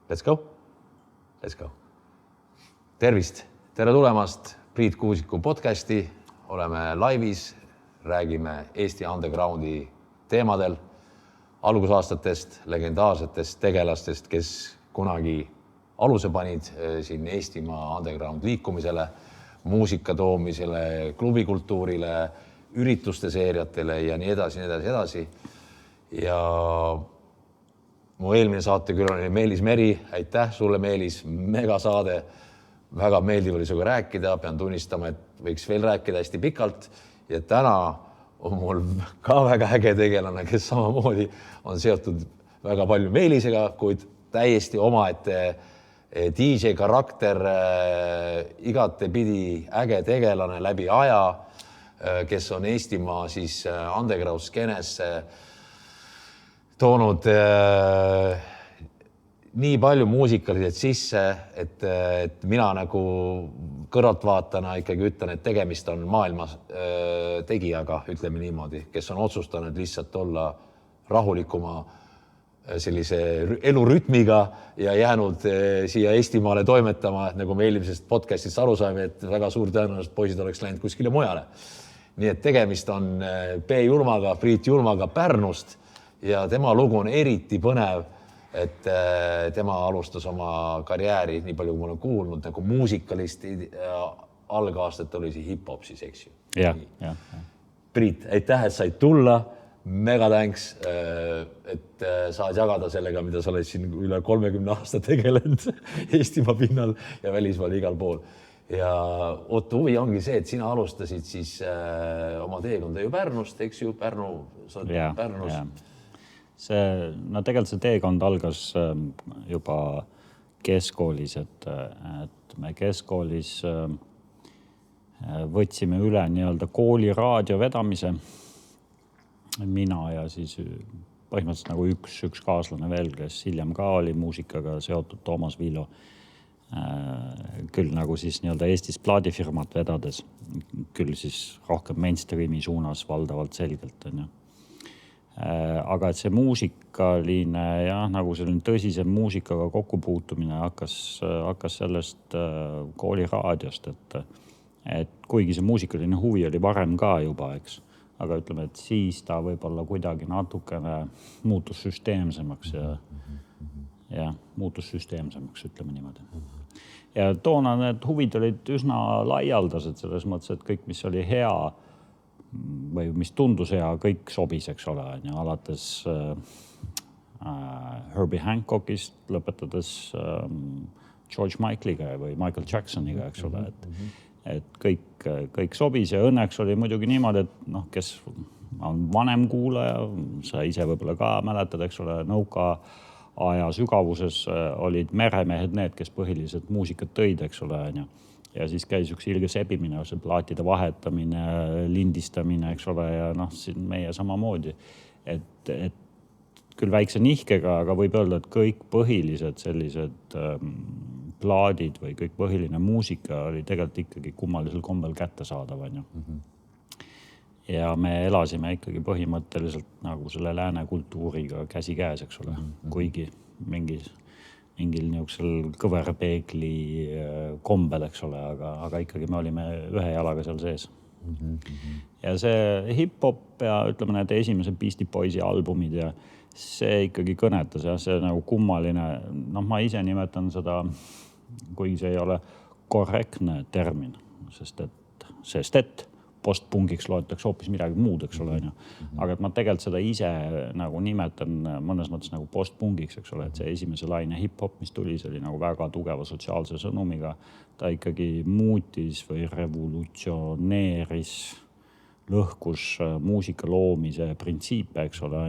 Let's go. Let's go. Tervist. Tere tulemast Priit Kuusiku podcasti. Oleme laivis, räägime Eesti undergroundi teemadel, algusaastatest, legendaarsetest tegelastest, kes kunagi aluse panid siin Eestimaa underground liikumisele, muusika toomisele, klubikultuurile, ürituste seeriatele ja nii edasi. Ja mu eelmine saatekülaline oli Meelis Meri. Aitäh sulle, Meelis. Mega saade. Väga meeldiv oli sinuga rääkida. Pean tunnistama, et võiks veel rääkida hästi pikalt. Ja täna on mul ka väga äge tegelane, kes samamoodi on seotud väga palju Meelisega, kuid täiesti omaette DJ karakter, igatepidi äge tegelane läbi aja, kes on Eestimaa siis underground skeenesse toonud nii palju muusikaliselt sisse, et mina nagu kõrvaltvaatana ikkagi ütlen, et tegemist on maailma tegijaga, ütleme niimoodi, kes on otsustanud lihtsalt olla rahulikuma sellise elurütmiga ja jäänud siia Eestimaale toimetama, et nagu me eelmisest podcastist aru saime, et väga suur tõenäoliselt poisid oleks läinud kuskile mujale. Nii et tegemist on P. Julmaga, Priit Julmaga Pärnust ja tema lugu on eriti põnev, et tema alustas oma karjääri, nii palju kui ma olen kuulnud, nagu muusikalist algaastat oli see hip-hop siis, eks ju. Ja. Priit, aitäh, et said tulla. Mega thanks, et saad jagada sellega, mida sa oled siin üle 30 aasta tegelenud Eestimaa pinnal ja välismaal igal pool. Ja huvi ongi see, et sina alustasid siis oma teekonda ju Pärnust, eks ju, sa oled Pärnus. Tegelikult see teekond algas juba keskkoolis, et me keskkoolis võtsime üle nii-öelda kooli raadio vedamise. Mina ja siis põhimõtteliselt nagu üks kaaslane veel, kes hiljem ka oli muusikaga seotud, Toomas Viilo. Küll nagu siis nii-öelda Eestis plaadifirmat vedades, küll siis rohkem mainstreami suunas valdavalt selgelt. Aga et see muusikaline ja nagu selline tõsisem muusikaga kokkupuutumine hakkas sellest kooli raadiost, et kuigi see muusikaline huvi oli varem ka juba, eks, aga ütleme, et siis ta võib-olla kuidagi natukene muutus süsteemsemaks ütleme niimoodi. Ja toona need huvid olid üsna laialdased selles mõttes, et kõik, mis oli hea või mis tundus hea, kõik sobis, eks ole, alates Herbie Hancockist lõpetades George Michaeliga või Michael Jacksoniga, eks ole, et kõik sobis ja õnneks oli muidugi niimoodi, et kes on vanem kuulaja, sa ise võib-olla ka mäletad, eks ole, nõuka aja sügavuses olid meremehed need, kes põhiliselt muusikat tõid, eks ole, ja siis käis üks ilge sebimine, see plaatide vahetamine, lindistamine, eks ole, ja siin meie samamoodi, et küll väikse nihkega, aga võib öelda, et kõik põhilised sellised plaadid või kõik põhiline muusika oli tegelikult ikkagi kummalisel kombel kättesaadav. Ja me elasime ikkagi põhimõtteliselt nagu selle lääne kultuuriga käsikäes, eks ole, kuigi mingil niisugusel kõverpeegli kombel, eks ole, aga ikkagi me olime ühe jalaga seal sees. Ja see hip-hop ja ütleme need esimese Beastie Boysi albumid ja see ikkagi kõnetas ja see nagu kummaline, ma ise nimetan seda, kuigi see ei ole korrektne termin, sest et postpungiks loetakse hoopis midagi muud, eks ole, aga et ma tegelikult seda ise nagu nimetan mõnes mõttes nagu postpungiks, eks ole, et see esimese laine hip-hop, mis tuli, see oli nagu väga tugeva sotsiaalse sõnumiga, ta ikkagi muutis või revolutsioneeris, lõhkus muusika loomise printsiipe, eks ole,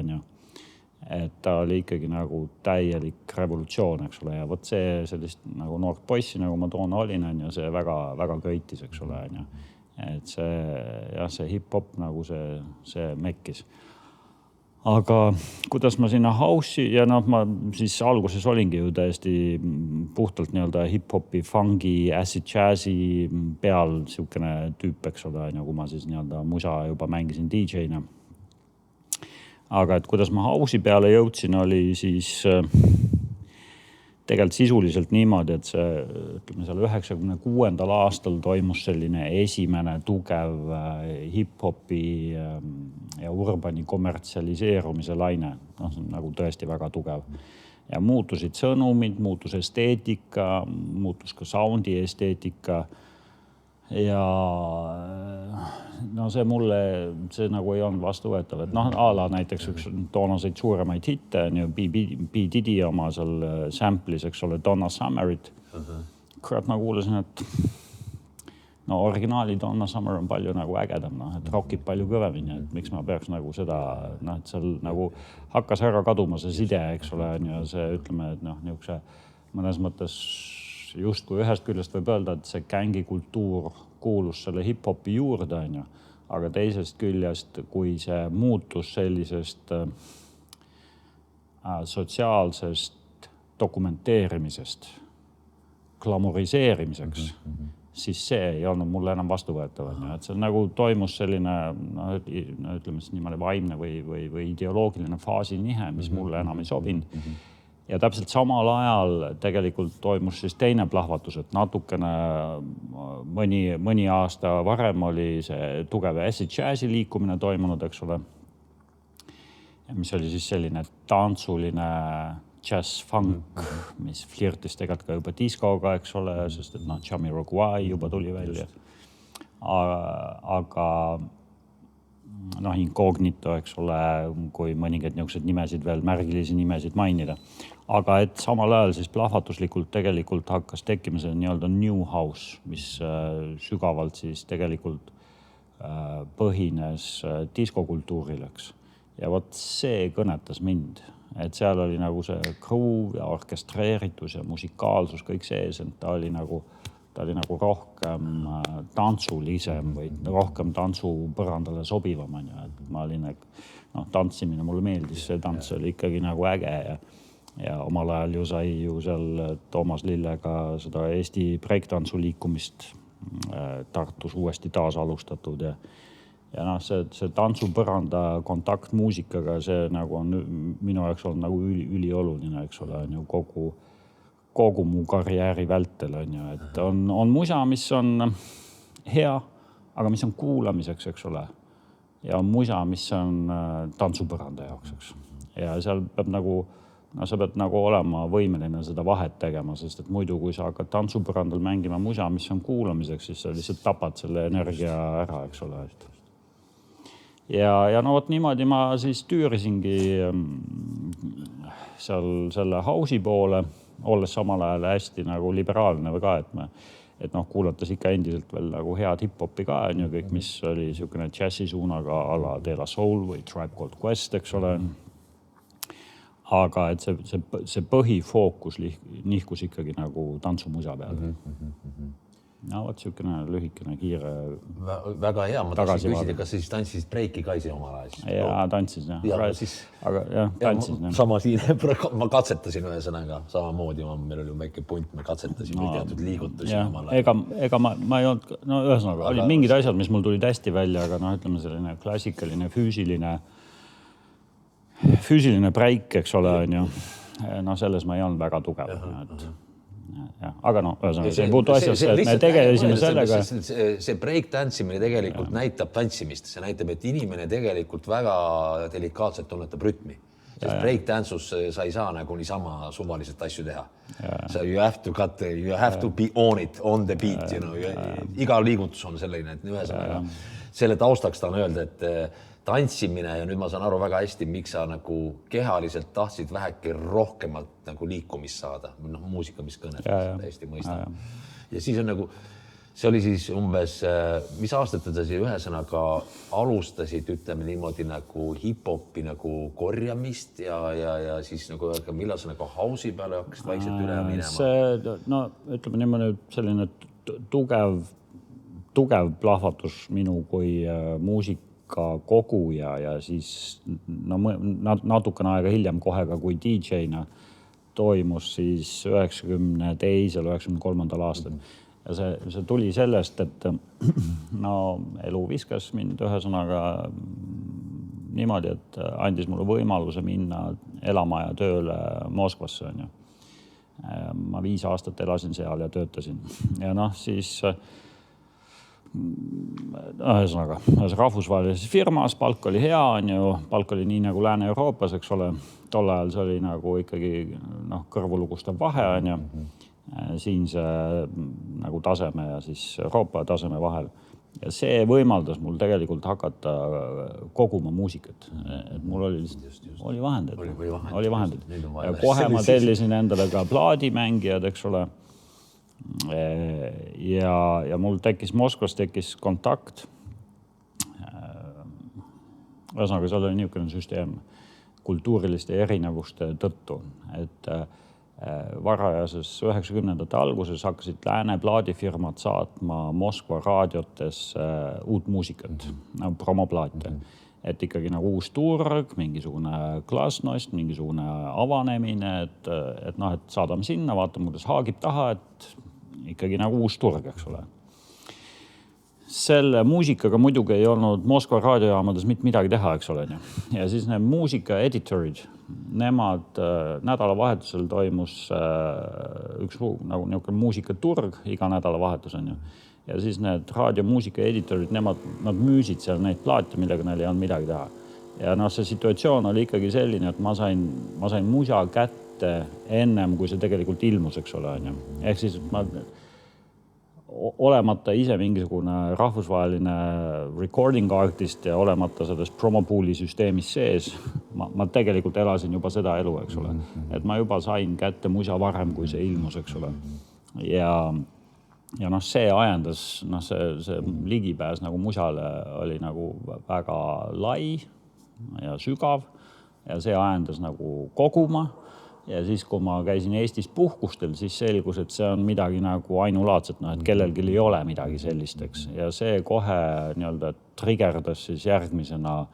et ta oli ikkagi nagu täielik revolutsioon, eks ole, ja võt see sellist nagu noort poissi, nagu ma toona olin, see väga, väga köitis, eks ole, et see hip-hop nagu see mekkis. Aga kuidas ma sinna house'i ja ma siis alguses olingi ju täiesti puhtalt nii-öelda hip-hopi, fungi, acid jazzi peal siukene tüüp, eks ole, nagu ma siis nii-öelda musa juba mängisin DJ-na. Aga et kuidas ma house'i peale jõudsin, oli siis tegelikult sisuliselt niimoodi, et see, ütleme seal 96. aastal toimus selline esimene tugev hip-hopi ja urbani kommertsialiseerumise laine. No, see on nagu tõesti väga tugev. Ja muutusid sõnumid, muutus esteetika, muutus ka soundi esteetika. Ja no see mulle, see nagu ei olnud vastuvõetav, et noh, ala näiteks üks toonaseid suuremaid hitte on ju B. Diddy oma seal samplis, eks ole, Donna Summerit. Kurat, ma kuulasin, et no originaali Donna Summer on palju nagu ägedam, noh, et rockib palju kõvemini, et miks ma peaks nagu seda, noh, et seal nagu hakkas ära kaduma see side, eks ole, ja see ütleme, et noh, niisuguse mõnes mõttes justkui ühest küljest võib öelda, et see gängi kultuur kuulus selle hip-hopi juurde, on ju, aga teisest küljest, kui see muutus sellisest sotsiaalsest dokumenteerimisest glamoriseerimiseks, siis see ei olnud mulle enam vastuvõetav, on ju, et see nagu toimus selline, no ütleme siis niimoodi vaimne või ideoloogiline faasinihe, mis mulle enam ei sobinud. Ja täpselt samal ajal tegelikult toimus siis teine plahvatus, et natukene mõni aasta varem oli see tugev acid jazzi liikumine toimunud, eks ole, mis oli siis selline tantsuline jazz-funk, mis flirtis tegelikult ka juba diskoga, eks ole, sest et noh, Jamiroquai juba tuli välja. Aga noh, incognito, eks ole, kui mõningaid niisugused nimesid veel, märgilisi nimesid mainida. Aga et samal ajal siis plahvatuslikult tegelikult hakkas tekkima see nii-öelda new house, mis sügavalt siis tegelikult põhines diskokultuuril, eks. Ja vot see kõnetas mind, et seal oli nagu see groove ja orkestreeritus ja musikaalsus, kõik sees, et ta oli nagu rohkem tantsulisem või rohkem tantsupõrandale sobivam. Et ma olin, noh, tantsimine mulle meeldis, see tants oli ikkagi nagu äge ja omal ajal ju sai ju seal Toomas Lillega seda Eesti breaktantsu liikumist Tartus uuesti taas alustatud ja noh, see tantsupõranda kontakt muusikaga, see nagu on minu jaoks olnud nagu ülioluline, eks ole, on ju kogu mu karjääri vältel, on ju, et on musa, mis on hea, aga mis on kuulamiseks, eks ole, ja on musa, mis on tantsupõranda jaoks, eks. Ja seal peab nagu, no sa pead nagu olema võimeline seda vahet tegema, sest et muidu, kui sa hakkad tantsupõrandal mängima musa, mis on kuulamiseks, siis sa lihtsalt tapad selle energia ära, eks ole. Ja no vot niimoodi ma siis tüürisingi seal selle house'i poole, olles samal ajal hästi nagu liberaalne või ka, et noh, kuulates ikka endiselt veel nagu head hip-hopi ka, on ju kõik, mis oli niisugune džässi suunaga a la De La Soul või Tribe Called Quest, eks ole. Aga et see põhifookus nihkus ikkagi nagu tantsumusa peale. No vot niisugune lühikene, kiire. Väga hea, ma tahtsin küsida, kas siis tantsisid breiki ka ise omal ajal? Jaa, tantsis, jah. Aga jah, tantsis. Sama siin, ma katsetasin ühesõnaga samamoodi, meil oli väike punt, me katsetasin teatud liigutusi omal ajal. Ega ma ei olnud, no ühesõnaga, olid mingid asjad, mis mul tulid hästi välja, aga noh, ütleme selline klassikaline füüsiline breik, eks ole, on ju. No selles ma ei olnud väga tugev. Ja, aga no, ühesõnaga, see ei puutu asjasse, et me tegelesime sellega. See break tantsimine tegelikult näitab tantsimist. See näitab, et inimene tegelikult väga delikaatselt tunnetab rütmi. Sest break tantsus sa ei saa nagu niisama suvaliselt asju teha. You have to be on it, on the beat. You know. Iga liigutus on selline, et ühesõnaga selle taustaks tahan öelda, et tantsimine ja nüüd ma saan aru väga hästi, miks sa nagu kehaliselt tahtsid väheke rohkemalt nagu liikumist saada. No, muusika, mis kõnetab, täiesti mõistab. Ja siis on nagu, see oli siis umbes, mis aastatel sa siis ühesõnaga alustasid, ütleme niimoodi nagu hip-hopi nagu korjamist ja siis nagu millal sa nagu house'i peale hakkasid vaikselt üle minema? No ütleme niimoodi selline tugev plahvatus minu kui muusika kogu ja siis no, natukene aega hiljem kohe ka kui DJ-na toimus siis 92. 93. aastal. Ja see tuli sellest, et no elu viskas mind ühesõnaga niimoodi, et andis mulle võimaluse minna elama ja tööle Moskvasse, on ju. Ma 5 aastat elasin seal ja töötasin. Ja noh, siis ühesõnaga, rahvusvahelises firmas, palk oli hea, on ju, palk oli nii nagu Lääne-Euroopas, eks ole. Tol ajal see oli nagu ikkagi kõrvulugustav vahe, on ju. Siin see nagu taseme ja siis Euroopa taseme vahel. Ja see võimaldas mul tegelikult hakata koguma muusikat. Et mul oli vahendid. Oli vahendid. Ja kohe ma tellisin endale ka plaadimängijad, eks ole. Ja mul Moskvas tekkis kontakt. Ühesõnaga, seal oli niisugune süsteem kultuuriliste erinevuste tõttu, et varajases 90ndate alguses hakkasid lääne plaadifirmad saatma Moskva raadiotes uut muusikat, promoplaate. Et ikkagi nagu uus turg, mingisugune glasnost, mingisugune avanemine, et saadame sinna, vaatame, kuidas haagib taha, et ikkagi nagu uus turg, eks ole. Selle muusikaga muidugi ei olnud Moskva raadiojaamades mitte midagi teha, eks ole. Ja siis need muusika editorid, nemad nädalavahetusel toimus üks nagu niisugune muusikaturg iga nädalavahetus, on ju. Ja siis need raadiomuusika editorid, nad müüsid seal neid plaate, millega neil ei olnud midagi teha. Ja see situatsioon oli ikkagi selline, et ma sain musa kätte ennem, kui see tegelikult ilmus, eks ole. Ehk siis ma olemata ise mingisugune rahvusvaheline recording artist ja olemata selles promopooli süsteemis sees, ma tegelikult elasin juba seda elu, eks ole. Et ma juba sain kätte musa varem, kui see ilmus, eks ole. Ja see ajendas, see ligipääs nagu musale oli nagu väga lai ja sügav ja see ajendas nagu koguma. Ja siis, kui ma käisin Eestis puhkustel, siis selgus, et see on midagi nagu ainulaadset, et kellelgi ei ole midagi sellist, eks. Ja see kohe nii-öelda triggerdas siis järgmisena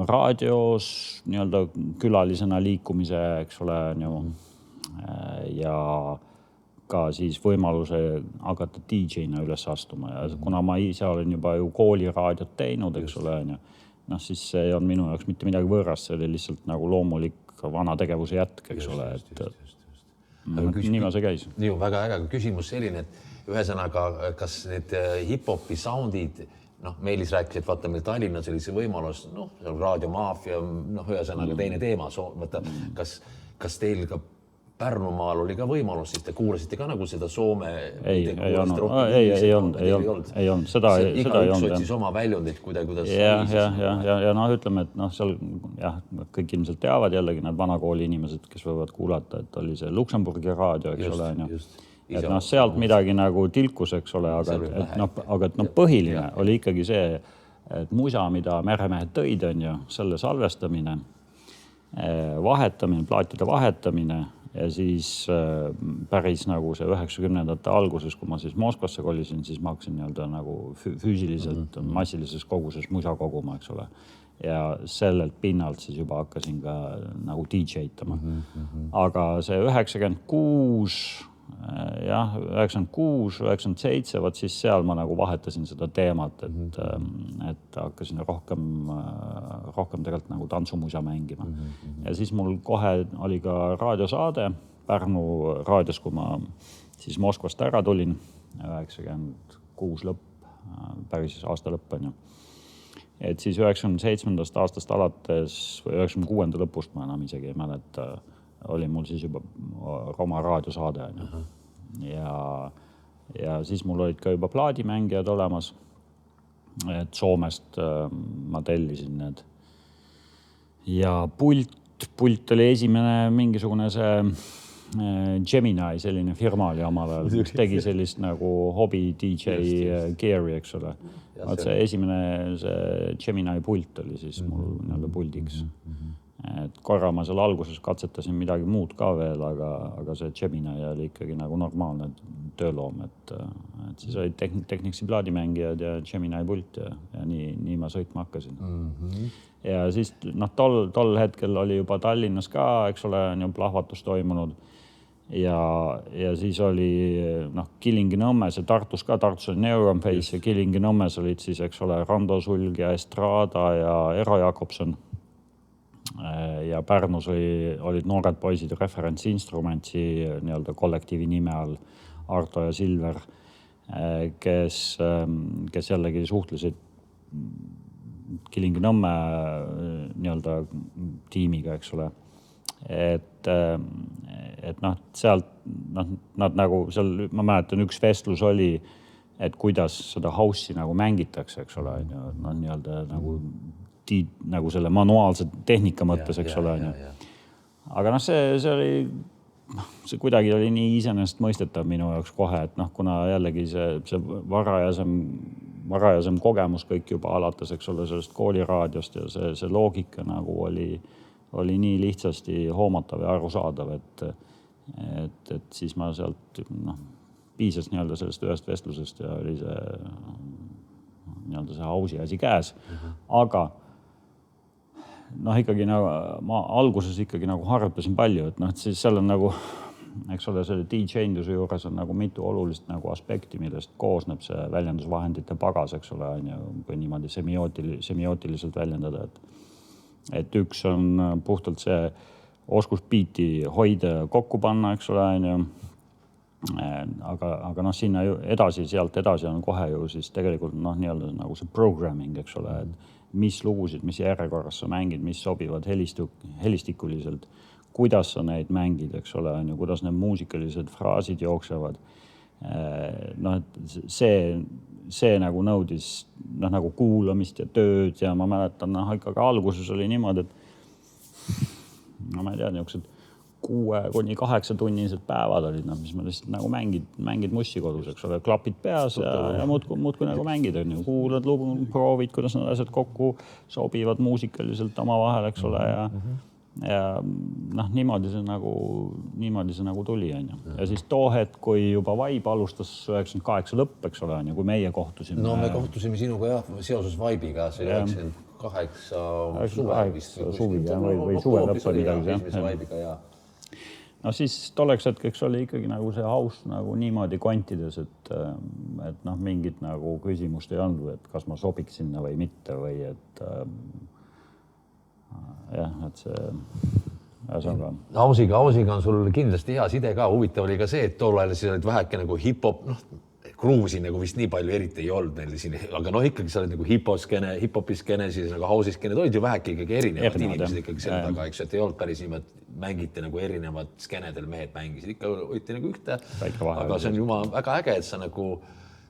raadios nii-öelda külalisena liikumise, eks ole, ja ka siis võimaluse hakata DJ-na üles astuma. Ja kuna ma ise olen juba ju kooliraadiot teinud, eks ole, siis see on minu jaoks mitte midagi võõrast, see oli lihtsalt nagu loomulik vana tegevuse jätk, eks ole, et niimoodi see käis. Nii on väga äge küsimus selline, et ühesõnaga, kas need hip-hopi soundid, Meelis rääkis, et vaata meil Tallinnas oli see võimalus, see on raadiomaafia, ühesõnaga teine teema, kas teil ka Pärnumaal oli ka võimalus, siis te kuulasite ka nagu seda Soome? Ei olnud. Seda ei olnud. Igaüks otsis oma väljundit, kuidas... Ja ütleme, et seal kõik ilmselt teavad jällegi need vanakooli inimesed, kes võivad kuulata, et oli see Luksemburgi raadio, eks ole. Et sealt midagi nagu tilkus, eks ole, aga põhiline oli ikkagi see, et musa, mida meremehed tõid, on ju, selle salvestamine, vahetamine, plaatide vahetamine. Ja siis päris nagu see 90ndate alguses, kui ma siis Moskvasse kolisin, siis ma hakkasin nagu füüsiliselt massilises koguses musa koguma, eks ole. Ja sellelt pinnalt siis juba hakkasin ka nagu DJ-tama. Aga see 96, 97, vaat siis seal ma nagu vahetasin seda teemat, et hakkasin rohkem tegelikult nagu tantsumusa mängima. Ja siis mul kohe oli ka raadiosaade Pärnu raadios, kui ma siis Moskvast ära tulin, 96 lõpp, päris aasta lõpp on ju. Et siis 97. aastast alates või 96. lõpust ma enam isegi ei mäleta, oli mul siis juba oma raadiosaade. Ja siis mul olid ka juba plaadimängijad olemas, et Soomest ma tellisin need. Ja pult oli esimene mingisugune see Gemini, selline firma oli omal ajal, tegi sellist nagu hobi DJ gear'i, eks ole. See esimene see Gemini pult oli siis mul nii-öelda puldiks. Et korra ma seal alguses katsetasin midagi muud ka veel, aga see Gemini oli ikkagi nagu normaalne tööloom, et siis olid Technicsi plaadimängijad ja Gemini pult ja nii ma sõitma hakkasin. Ja siis tol hetkel oli juba Tallinnas ka, eks ole, plahvatus toimunud ja siis oli Kilingi-Nõmmes ja Tartus ka, Tartus oli Neuron Face ja Kilingi-Nõmmes olid siis, eks ole, Rando Sulg ja Estrada ja Ero Jakobson. ja Pärnus olid noored poisid referentsinstrumentsi nii-öelda kollektiivi nime all, Arto ja Silver, kes jällegi suhtlesid Kilingi-Nõmme nii-öelda tiimiga, eks ole. Et noh, sealt nad nagu seal, ma mäletan, üks vestlus oli, et kuidas seda house'i nagu mängitakse, eks ole, no nii-öelda nagu selle manuaalse tehnika mõttes, eks ole. Aga noh, see oli, see kuidagi oli nii iseenesest mõistetav minu jaoks kohe, et noh, kuna jällegi see varajasem kogemus kõik juba alates, eks ole, sellest kooliraadiost ja see loogika nagu oli nii lihtsasti hoomatav ja arusaadav, et siis ma sealt piisas nii-öelda sellest ühest vestlusest ja oli see nii-öelda see house'i asi käes. Aga ikkagi nagu ma alguses ikkagi nagu harjutasin palju, et et siis seal on nagu, eks ole, selle DJ-nduse juures on nagu mitu olulist nagu aspekti, millest koosneb see väljendusvahendite pagas, eks ole, kui niimoodi semiootiliselt väljendada, et üks on puhtalt see oskus biiti hoida kokku panna, eks ole, aga sinna sealt edasi on kohe ju siis tegelikult nii-öelda nagu see programming, eks ole, et mis lugusid, mis järjekorras sa mängid, mis sobivad helistikuliselt, kuidas sa neid mängid, eks ole, kuidas need muusikalised fraasid jooksevad. See nagu nõudis nagu kuulamist ja tööd ja ma mäletan, ikkagi alguses oli niimoodi, et ma ei tea, niisugused 6-8 tunnised päevad olid, mis ma lihtsalt nagu mängid mussi kodus, eks ole, klapid peas ja muudkui nagu mängid, kuulad lugu, proovid, kuidas need asjad kokku sobivad muusikaliselt oma vahel, eks ole, ja niimoodi see nagu tuli, ja siis too hetk, kui juba Vibe alustas 98 lõpp, eks ole, kui meie kohtusime. No me kohtusime sinuga seoses Vibe'iga, see 98 suvi või suve lõpp oli midagi. No siis tolleks hetkeks oli ikkagi nagu see house nagu niimoodi kontides, et mingit nagu küsimust ei olnud, et kas ma sobiks sinna või mitte või et et see ühesõnaga. House'iga on sul kindlasti hea side ka. Huvitav oli ka see, et tol ajal siis olid väheke nagu hip-hop, Gruusi nagu vist nii palju eriti ei olnud neil siin, aga ikkagi sa olid nagu hip-hopi skeene, siis nagu house'i skeened olid ju väheke ikkagi erinevad inimesed ikkagi selle taga, eks, et ei olnud päris niimoodi, mängiti nagu erinevad skeenedel mehed mängisid, ikka hoiti nagu ühte, aga see on jumal väga äge, et sa nagu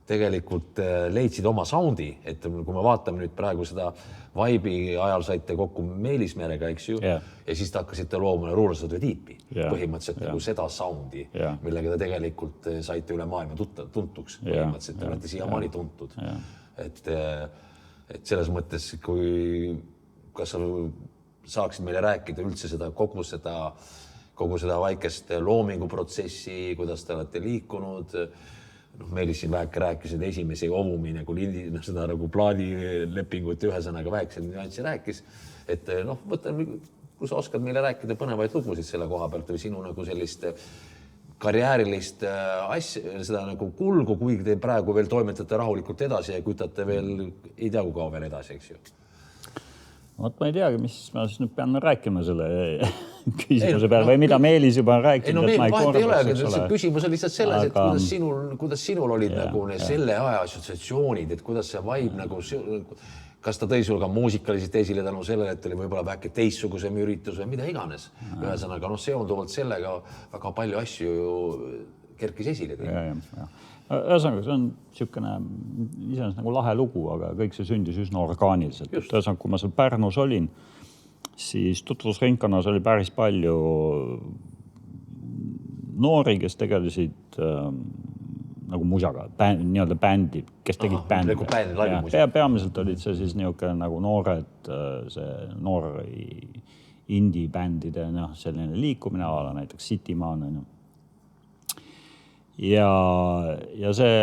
tegelikult leidsid oma soundi, et kui me vaatame nüüd praegu seda Vibe'i ajal saite kokku Meelismerega, eks ju, ja siis te hakkasite looma Ruurlased või Tiipi, põhimõtteliselt nagu seda soundi, millega te tegelikult saite üle maailma tuntuks, põhimõtteliselt te olete siiamaani tuntud. Et selles mõttes, kas sa saaksid meile rääkida üldse kogu seda väikest loominguprotsessi, kuidas te olete liikunud, Meelis siin väheke rääkis, et esimese ovumi nagu lindi, seda nagu plaadilepingut ühesõnaga vähekse nüanssi rääkis, et kui sa oskad meile rääkida põnevaid lugusid selle koha pealt või sinu nagu sellist karjäärilist asja, seda nagu kulgu, kuigi te praegu veel toimetate rahulikult edasi ja kütate veel, ei tea, kui kaua veel edasi, eks ju. Ma ei teagi, mis ma siis nüüd pean rääkima selle küsimuse peale või mida Meelis juba on rääkinud. Vahet ei ole, aga küsimus on lihtsalt selles, et kuidas sinul olid nagu selle aja assotsiatsioonid, et kuidas see Vibe nagu, kas ta tõi sul ka muusikaliselt esile tänu sellele, et oli võib-olla väike teistsugusem üritus või mida iganes. Ühesõnaga, seonduvalt sellega väga palju asju kerkis esile. Ühesõnaga, see on niisugune iseenesest nagu lahe lugu, aga kõik see sündis üsna orgaaniliselt. Ühesõnaga, kui ma seal Pärnus olin, siis tutvusringkonnas oli päris palju noori, kes tegelesid nagu musaga, nii-öelda bändi, kes tegid bändi. Peamiselt olid see siis niisugune nagu noored, see noori indie-bändide selline liikumine ala, näiteks Cityman. Ja see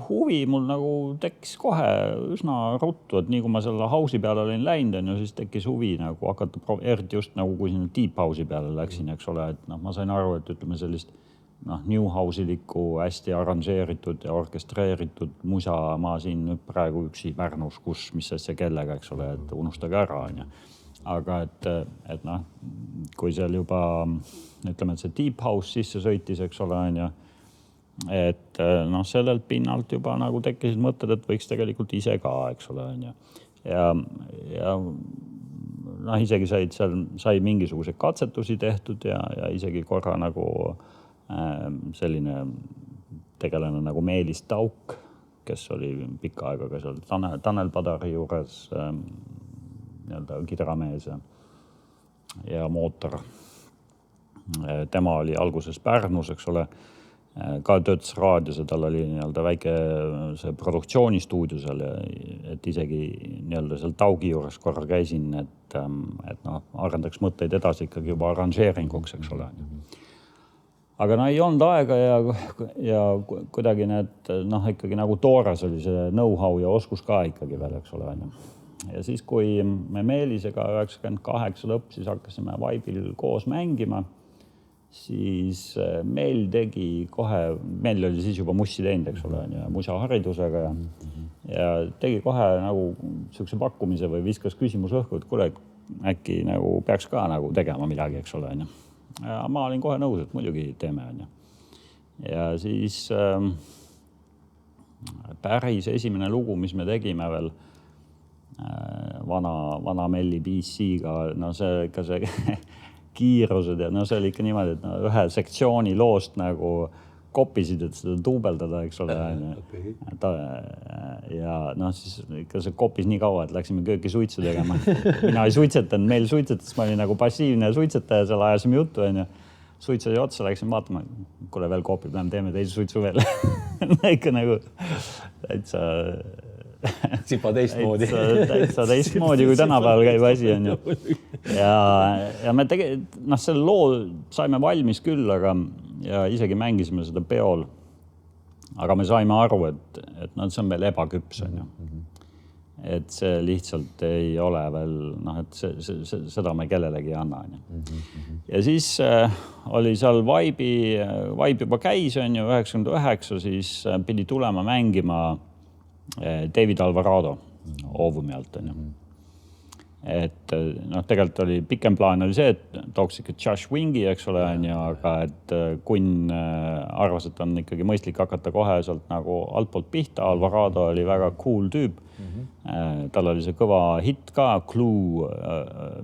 huvi mul nagu tekkis kohe üsna ruttu, et nii kui ma selle house'i peale olin läinud, siis tekkis huvi nagu hakata, eriti just nagu kui sinna deep house'i peale läksin, eks ole, et ma sain aru, et ütleme sellist new house'ilikku, hästi arranžeeritud ja orkestreeritud musa ma siin nüüd praegu üksi Pärnus, mis asja kellega, eks ole, et unustage ära. aga et noh, kui seal juba ütleme, et see Deep House sisse sõitis, eks ole, on ju, et noh, sellelt pinnalt juba nagu tekkisid mõtted, et võiks tegelikult ise ka, eks ole, on ju. Ja noh, isegi sai mingisuguseid katsetusi tehtud ja isegi korra nagu selline tegelane nagu Meelis Tauk, kes oli pikka aega ka seal Tanel Padari juures nii-öelda kidaramees ja mootor. Tema oli alguses Pärnus, eks ole, ka töötas raadios ja tal oli nii-öelda väike see produktsioonistuudio seal, et isegi nii-öelda seal Taugi juures korra käisin, et noh, arendaks mõtteid edasi ikkagi juba arranžeeringuks, eks ole. Aga no ei olnud aega ja kuidagi need noh, ikkagi nagu toores oli see know-how ja oskus ka ikkagi veel, eks ole. Ja siis, kui me Meelisega 98 lõpp, siis hakkasime Vibe'il koos mängima, siis meil tegi kohe, meil oli siis juba mussi teinud, eks ole, ja musaharidusega ja tegi kohe nagu sellise pakkumise või viskas küsimus õhku, et kuule, äkki nagu peaks ka nagu tegema midagi, eks ole. Ja ma olin kohe nõus, et muidugi teeme. Ja siis päris esimene lugu, mis me tegime veel vana Melli BC-ga, no see ikka see kiirused ja no see oli ikka niimoodi, et no, ühe sektsiooni loost nagu kopisid, et seda duubeldada, eks ole. Ja noh, siis ikka see kopis nii kaua, et läksime kööki suitsu tegema. Mina ei suitsetanud, meil suitsetas, ma olin nagu passiivne suitsetaja, seal ajasime juttu, ja suitsu otsa läksime vaatama, kuule veel kopib, lähme teeme teise suitsu veel. Ikka nagu täitsa Sipa teistmoodi. Täitsa teistmoodi, kui tänapäeval käib asi on ju. Ja me noh, selle loo saime valmis küll, ja isegi mängisime seda peol. Aga me saime aru, et no, see on veel ebaküps on ju. Et see lihtsalt ei ole veel, noh, et seda me kellelegi ei anna. Ja siis oli seal Vibe juba käis on ju 99, siis pidi tulema mängima David Alvarado Oovumi alt on ju. Et noh, tegelikult oli pikem plaan oli see, et tooks ikka Josh Wingi, eks ole, on ju, aga et Kunn arvas, et on ikkagi mõistlik hakata kohe sealt nagu altpoolt pihta. Alvarado oli väga cool tüüp. Tal oli see kõva hitt ka, Clue,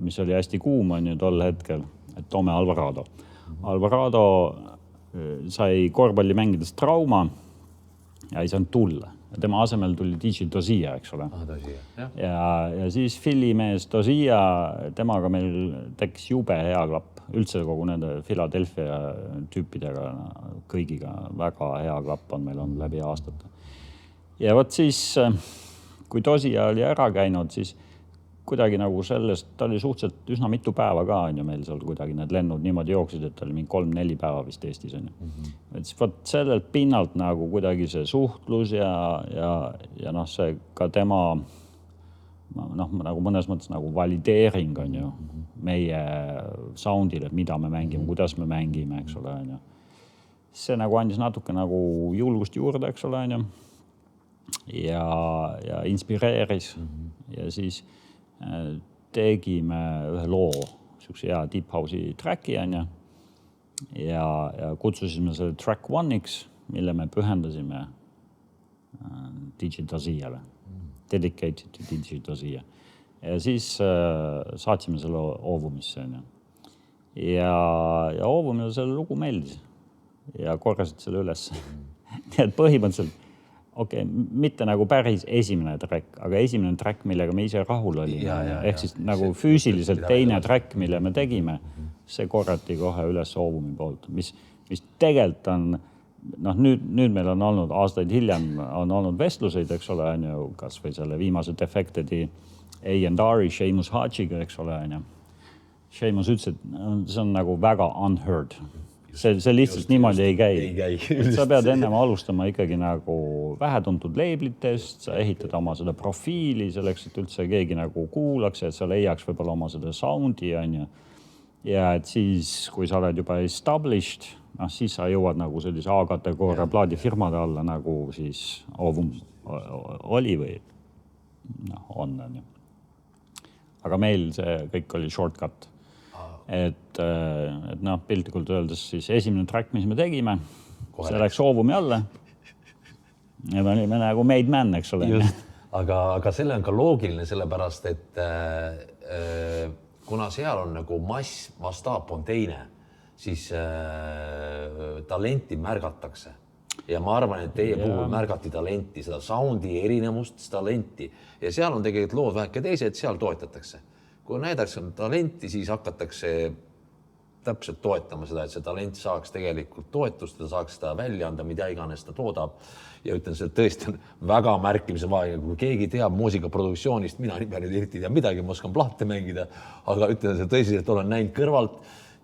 mis oli hästi kuum on ju tol hetkel, et toome Alvarado. Alvarado sai korvpalli mängides trauma ja ei saanud tulla. Tema asemel tuli DJ Dozia, eks ole. Ja siis Philly mees Dozia, temaga meil tekkis jube hea klapp. Üldse kogu nende Philadelphia tüüpidega, kõigiga väga hea klapp on meil on läbi aastate. Ja võt siis, kui Dozia oli ära käinud, siis kuidagi nagu sellest, ta oli suhteliselt üsna mitu päeva ka on ju meil seal kuidagi need lennud niimoodi jooksid, et ta oli mingi 3-4 päeva vist Eestis on ju. Et siis võt sellelt pinnalt nagu kuidagi see suhtlus ja noh, see ka tema noh, nagu mõnes mõttes nagu valideering on ju meie soundile, et mida me mängime, kuidas me mängime, eks ole, on ju. See nagu andis natuke nagu julgust juurde, eks ole, on ju. Ja inspireeris ja siis tegime ühe loo, sellise hea Deep House'i tracki on ju, ja kutsusime selle track 1-iks, mille me pühendasime DJ Doziale, dedicated to DJ Dozia. Ja siis saatsime selle Oovumisse on ju. Ja Oovumile selle lugu meeldis ja korrasid selle üles. Nii et põhimõtteliselt mitte nagu päris esimene track, aga esimene track, millega me ise rahul olime. Ehk siis nagu füüsiliselt teine track, mille me tegime, see korrati kohe üles Oovumi poolt, mis tegelikult on, noh nüüd meil on olnud aastaid hiljem, on olnud vestluseid, eks ole, on ju, kas või selle viimase Defectedi A&R-i Seamus Hachiga, eks ole, on ju. Seamus ütles, et see on nagu väga unheard. See lihtsalt niimoodi ei käi. Sa pead ennem alustama ikkagi nagu vähetuntud leiblitest, sa ehitad oma seda profiili selleks, et üldse keegi nagu kuulaks, et sa leiaks võib-olla oma seda soundi on ju. Ja et siis, kui sa oled juba established, siis sa jõuad nagu sellise A-kategooria plaadifirmade alla nagu siis Oovum oli või on ju. aga meil see kõik oli shortcut. Et noh, piltlikult öeldes siis esimene track, mis me tegime, see läks Oovumi alla. Ja me olime nagu made man, eks ole. Just, aga selle on ka loogiline, sellepärast, et kuna seal on nagu mastaap on teine, siis talenti märgatakse. Ja ma arvan, et teie puhul märgati talenti, seda soundi erinevust, talenti. Ja seal on tegelikult lood väheke teised, seal toetatakse. Kui näidaks talenti, siis hakatakse täpselt toetama seda, et see talent saaks tegelikult toetust, ta saaks seda välja anda, mida iganes ta toodab. Ja ütlen, see tõesti on väga märkimise vahe. Kui keegi teab muusikaproduktsioonist, mina nüüd eriti ei tea midagi, ma oskan plahte mängida, aga ütlen, see tõsiselt olen näinud kõrvalt,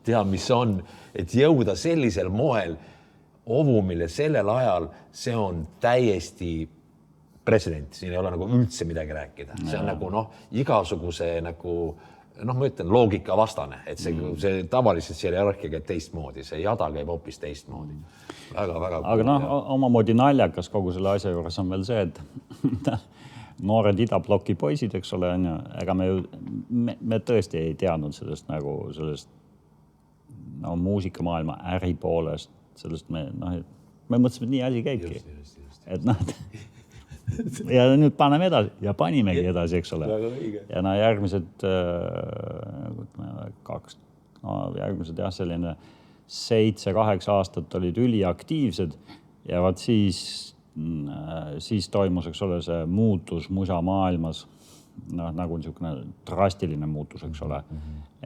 tean, mis on, et jõuda sellisel moel Ovumile sellel ajal, see on täiesti president, siin ei ole nagu üldse midagi rääkida. See on nagu igasuguse nagu, ma ütlen, loogika vastane, et see tavaliselt selle hierarhiaga teistmoodi, see jada käib hoopis teistmoodi. Väga. Aga omamoodi naljakas kogu selle asja juures on veel see, et noored idabloki poisid, eks ole, ega me tõesti ei teadnud sellest nagu sellest muusikamaailma äri poolest, sellest me mõtlesime, et nii asi käibki. Et ja nüüd paneme edasi ja panimegi edasi, eks ole. Ja järgmised järgmised selline 7-8 aastat olid üliaktiivsed ja vaat siis toimus, eks ole, see muutus musa maailmas, nagu niisugune drastiline muutus, eks ole,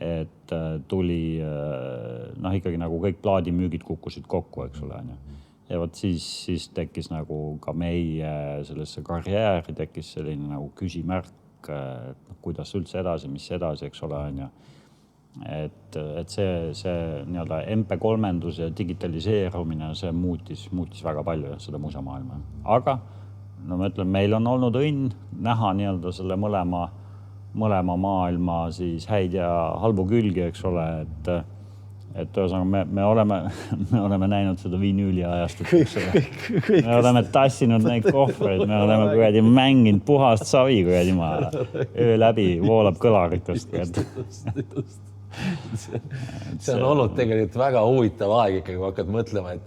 et tuli ikkagi nagu kõik plaadimüügid kukkusid kokku, eks ole. Ja vaat siis tekkis nagu ka meie sellesse karjääri tekkis selline nagu küsimärk, et kuidas üldse edasi, mis edasi, eks ole, et see nii-öelda MP3-endus ja digitaliseerumine, see muutis väga palju seda musamaailma. Aga ma ütlen, meil on olnud õnn näha nii-öelda selle mõlema maailma siis häid ja halbu külgi, eks ole, et me oleme näinud seda vinüüli ajast, me oleme tassinud neid kohvreid, me oleme kuradi mänginud puhast savi, kuradi öö läbi voolab kõlaritust. See on olnud tegelikult väga huvitav aeg ikkagi, kui hakkad mõtlema, et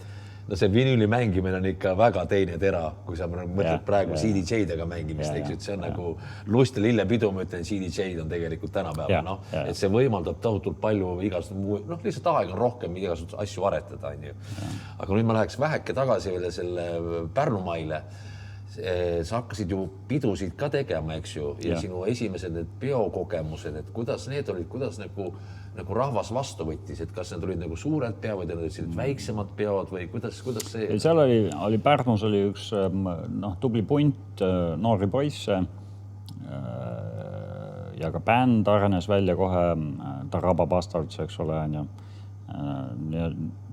see vinüüli mängimine on ikka väga teine tera, kui sa mõtled praegu CDJ-dega mängimist, eks, et see on nagu lust ja lillepidu, ma ütlen, CDJ-d on tegelikult tänapäeva, et see võimaldab tohutult palju igasugust, lihtsalt aeg on rohkem igasugust asju aretada, aga nüüd ma läheks väheke tagasi veel selle Pärnumaile. Sa hakkasid ju pidusid ka tegema, eks ju, ja sinu esimesed need peokogemused, et kuidas need olid, kuidas nagu rahvas vastu võttis, et kas need olid nagu suured peod või need olid väiksemad peod või kuidas see? Seal oli Pärnus oli üks tubli punt noori poisse ja ka bänd arenes välja kohe Taraba Bastards, eks ole,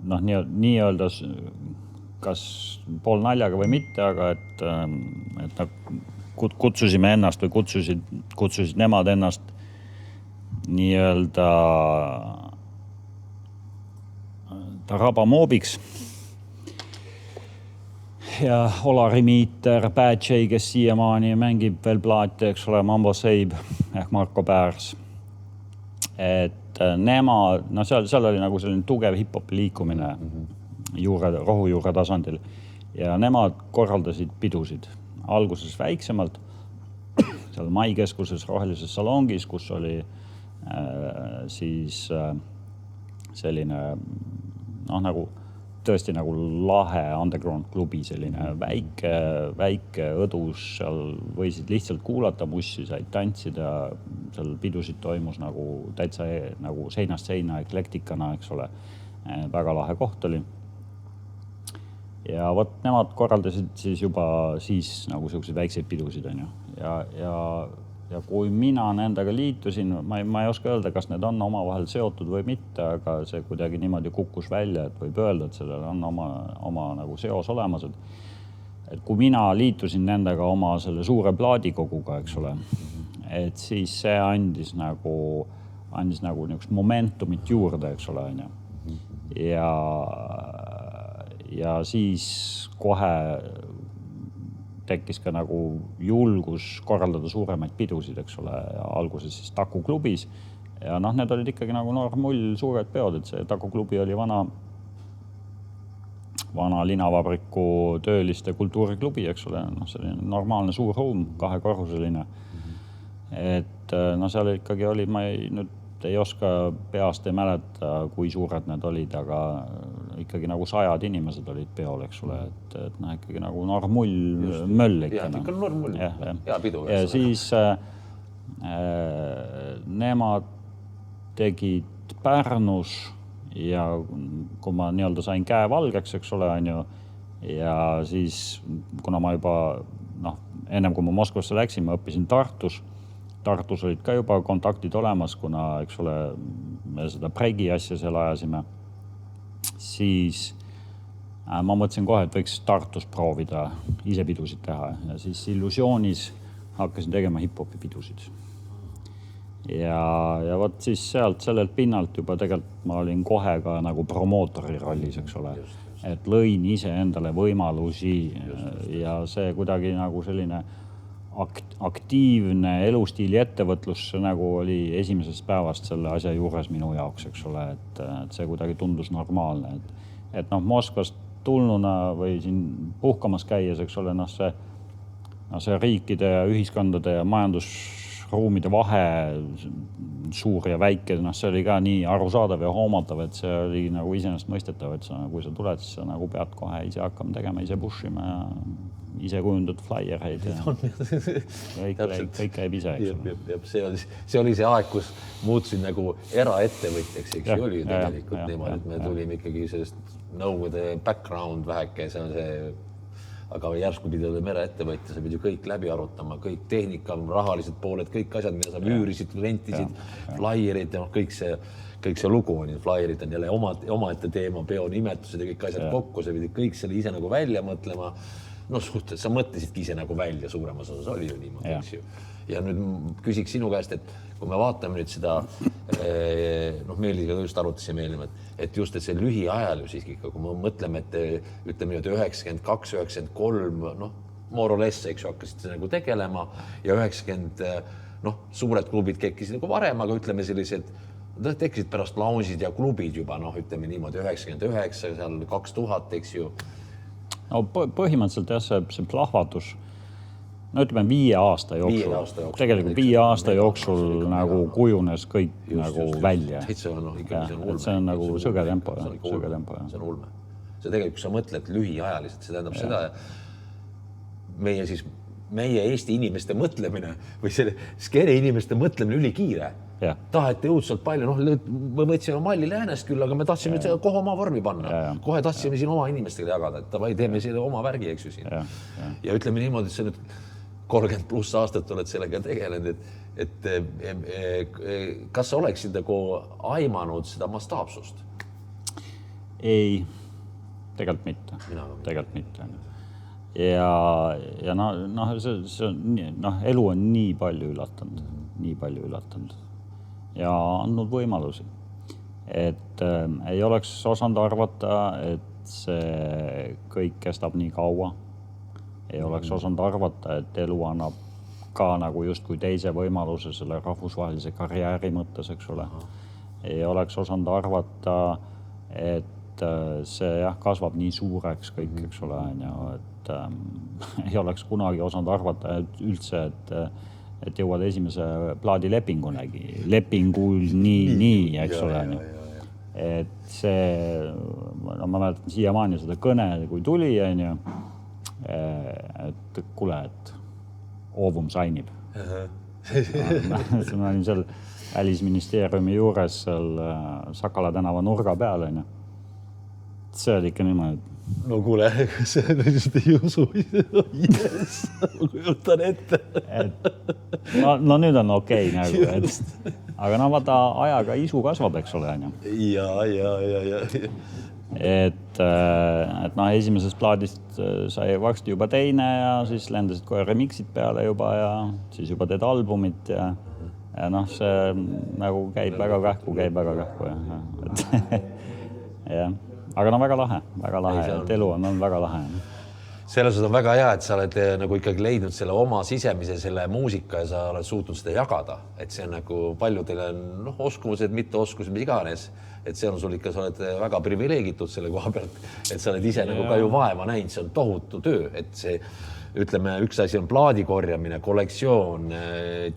nii-öelda kas pool naljaga või mitte, aga et kutsusime ennast või kutsusid nemad ennast nii-öelda Taraba moobiks. Ja Olari Miiter, Bad J, kes siiamaani mängib veel plaati, eks ole, Mambo Seib ehk Marko Päärs. Et nemad, seal oli nagu selline tugev hip-hopi liikumine rohujuure tasandil ja nemad korraldasid pidusid. Alguses väiksemalt, seal Maikeskuses Rohelises salongis, kus oli siis selline nagu tõesti nagu lahe underground klubi, selline väike õdus, seal võisid lihtsalt kuulata mussi, said tantsida, seal pidusid toimus nagu täitsa nagu seinast seina eklektikana, eks ole, väga lahe koht oli. Ja võt nemad korraldasid siis juba nagu selliseid väikseid pidusid, on ju. Ja kui mina nendega liitusin, ma ei oska öelda, kas need on omavahel seotud või mitte, aga see kuidagi niimoodi kukkus välja, et võib öelda, et sellel on oma nagu seos olemas. Et kui mina liitusin nendega oma selle suure plaadikoguga, eks ole, et siis see andis nagu niisugust momentumit juurde, eks ole, on ju. Ja siis kohe tekkis ka nagu julgus korraldada suuremaid pidusid, eks ole, alguses siis Taku klubis. Ja need olid ikkagi nagu Normull suured peod, et see Taku klubi oli vana linavabriku tööliste kultuuriklubi, eks ole, selline normaalne suur ruum, 2-korruseline. Et seal ikkagi oli, ma ei oska peast ei mäleta, kui suured need olid, aga ikkagi nagu 100 inimesed olid peol, eks ole, et ikkagi nagu Normull möll ikka. Ja, ikka Normull. Ja pidu. Ja siis nemad tegid Pärnus ja kui ma nii-öelda sain käe valgeks, eks ole, ja siis, kuna ma juba, ennem kui ma Moskvasse läksin, ma õppisin Tartus. Tartus olid ka juba kontaktid olemas, kuna, eks ole, me seda Pregi asja seal ajasime. Siis ma mõtlesin kohe, et võiks Tartus proovida ise pidusid teha. Ja siis Illusioonis hakkasin tegema hip-hopi pidusid. Ja võt siis sealt, sellelt pinnalt juba tegelikult ma olin kohe ka nagu promootori rollis, eks ole. Et lõin ise endale võimalusi ja see kuidagi nagu selline aktiivne elustiili ettevõtlus nagu oli esimesest päevast selle asja juures minu jaoks, eks ole, et see kuidagi tundus normaalne. Et Moskvast tulnuna või siin puhkamas käies, eks ole, see riikide ja ühiskondade ja majandusruumide vahe suur ja väike, see oli ka nii arusaadav ja hoomatav, et see oli nagu iseenesest mõistetav, et kui sa tuled, siis sa nagu pead kohe ise hakkama tegema, ise pushima ja ise kujundud flyer'eid ja kõik käib ise, eks ole. See oli see aeg, kus muutusin nagu eraettevõtjaks, eks ju oli tegelikult niimoodi, et me tulime ikkagi sellest nõukogude background väheke, see on see, aga järsku pidi olema eraettevõtja, sa pidi ju kõik läbi arutama, kõik tehnika, rahalised pooled, kõik asjad, mida sa müürisid, rentisid, flyerid ja kõik see lugu on, flyerid on jälle omaette teema, peonimetused ja kõik asjad kokku, sa pidi kõik selle ise nagu välja mõtlema. Suhtes, sa mõtlesidki ise nagu välja suuremas osas, oli ju niimoodi, eks ju. Ja nüüd küsiks sinu käest, et kui me vaatame nüüd seda, Meeliga just arutasime eelnima, et just et see lühiajal ju siiski, kui me mõtleme, et ütleme nüüd 92, 93, more or less, eks ju, hakkasid nagu tegelema ja 90, suured klubid kekkisid nagu varem, aga ütleme sellised, tekkisid pärast lounge'id ja klubid juba, ütleme niimoodi 99, seal 2000, eks ju. Põhimõtteliselt jah, see plahvatus, ütleme 5 aasta jooksul, tegelikult 5 aasta jooksul nagu kujunes kõik nagu välja. See on ulme. See on nagu sõge tempo. See on ulme. See tegelikult, kui sa mõtled lühiajaliselt, see tähendab seda, meie Eesti inimeste mõtlemine või selle skere inimeste mõtlemine ülikiire. Taheti õudselt palju, me võtsime Malli Läänest küll, aga me tahtsime kohe oma vormi panna. Kohe tahtsime siin oma inimestega jagada, et tavai, teeme selle oma värgi, eks ju siin. Ja ütleme niimoodi, et sa nüüd 30 pluss aastat oled sellega tegelenud, et kas sa oleksid nagu aimanud seda mastaapsust? Ei, tegelikult mitte. Ja elu on nii palju üllatanud. Ja andnud võimalusi. Et ei oleks osanud arvata, et see kõik kestab nii kaua. Ei oleks osanud arvata, et elu annab ka nagu justkui teise võimaluse selle rahvusvahelise karjääri mõttes, eks ole. Ei oleks osanud arvata, et see kasvab nii suureks kõik, eks ole. Et ei oleks kunagi osanud arvata, et üldse, et jõuad esimese plaadi lepingul nii, eks ole. Et see, ma mäletan siiamaani seda kõne, kui tuli, et kuule, et Oovum sainib. Ma olin seal Välisministeeriumi juures seal Sakala tänava nurga peal, see oli ikka niimoodi. No kuule, see lihtsalt ei usu. Yes, ma kujutan ette. No nüüd on okei nagu, aga vaata ajaga isu kasvab, eks ole. Ja. Et esimesest plaadist sai varsti juba teine ja siis lendasid kohe remixid peale juba ja siis juba teed albumit ja see nagu käib väga kähku. Ja. Aga väga lahe, et elu on väga lahe. Selles on väga hea, et sa oled nagu ikkagi leidnud selle oma sisemise selle muusika ja sa oled suutnud seda jagada, et see on nagu paljudele on oskused, mitte oskused, mis iganes, et see on sul ikka, sa oled väga privileegitud selle koha pealt, et sa oled ise nagu ka ju vaeva näinud, see on tohutu töö, et see ütleme, üks asi on plaadi korjamine, kollektsioon,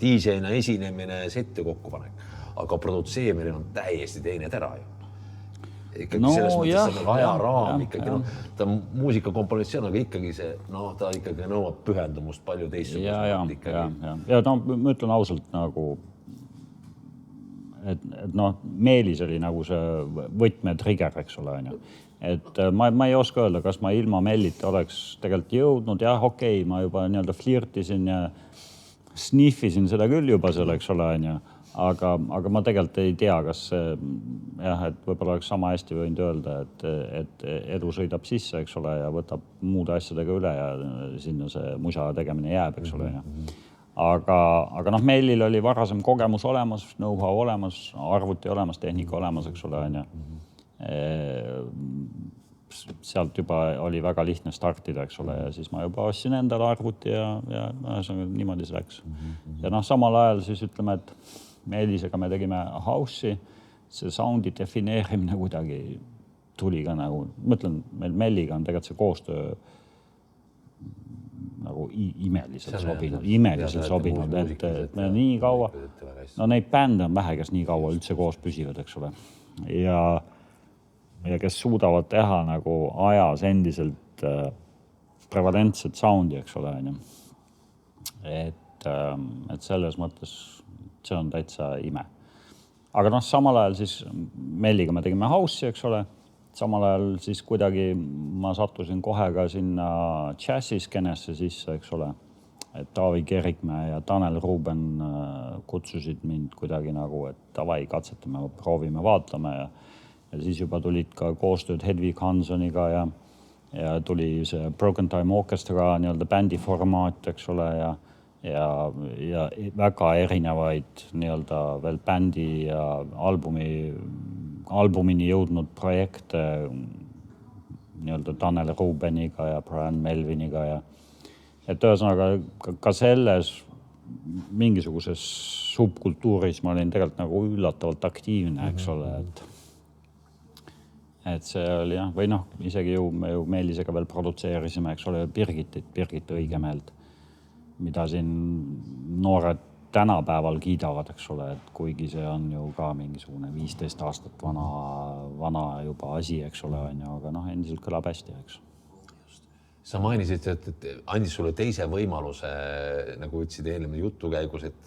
DJ-na esinemine, sette kokkupanek, aga produtseerimine on täiesti teine tera ju. Ikkagi selles mõttes on nagu ajaraam ikkagi, ta muusika kompositsioon, aga ikkagi see, ta ikkagi nõuab pühendumust palju teistsugust. Ja ma ütlen ausalt nagu, et Meelis oli nagu see võtmetrigger, eks ole, et ma ei oska öelda, kas ma ilma Mellita oleks tegelikult jõudnud, okei, ma juba nii-öelda flirtisin ja sniffisin seda küll juba seal, eks ole, aga ma tegelikult ei tea, kas et võib-olla oleks sama hästi võinud öelda, et elu sõidab sisse, eks ole, ja võtab muude asjadega üle ja sinna see musa tegemine jääb, eks ole. Aga Mellil oli varasem kogemus olemas, know-how olemas, arvuti olemas, tehnika olemas, eks ole. Sealt juba oli väga lihtne startida, eks ole, ja siis ma juba ostsin endale arvuti ja niimoodi see läks. Ja samal ajal siis ütleme, et Meelisega me tegime house'i, see soundi defineerimine kuidagi tuli ka nagu, mõtlen, meil Melliga on tegelikult see koostöö nagu imeliselt sobinud, et me nii kaua, neid bände on vähe, kes nii kaua üldse koos püsivad, eks ole. Ja kes suudavad teha nagu ajas endiselt prevalentset soundi, eks ole. Et selles mõttes see on täitsa ime. Aga samal ajal siis Melliga me tegime house'i, eks ole. Samal ajal siis kuidagi ma sattusin kohe ka sinna džässiskenesse sisse, eks ole. Et Taavi Kerikmäe ja Tanel Ruben kutsusid mind kuidagi nagu, et davai, katsetame, proovime, vaatame. Ja siis juba tulid ka koostööd Hedvig Hansoniga ja tuli see Broken Time Orchestra nii-öelda bändi formaat, eks ole, ja väga erinevaid nii-öelda veel bändi ja albumini jõudnud projekte nii-öelda Tanel Rubeniga ja Brian Melviniga ja et ühesõnaga ka selles mingisuguses subkultuuris ma olin tegelikult nagu üllatavalt aktiivne, eks ole, et see oli või isegi me ju Meelisega veel produtseerisime, eks ole, Birgit Õigemeelt, mida siin noored tänapäeval kiidavad, eks ole, et kuigi see on ju ka mingisugune 15 aastat vana juba asi, eks ole, aga endiselt kõlab hästi, eks. Sa mainisid, et andis sulle teise võimaluse, nagu ütlesid eelmine jutu käigus, et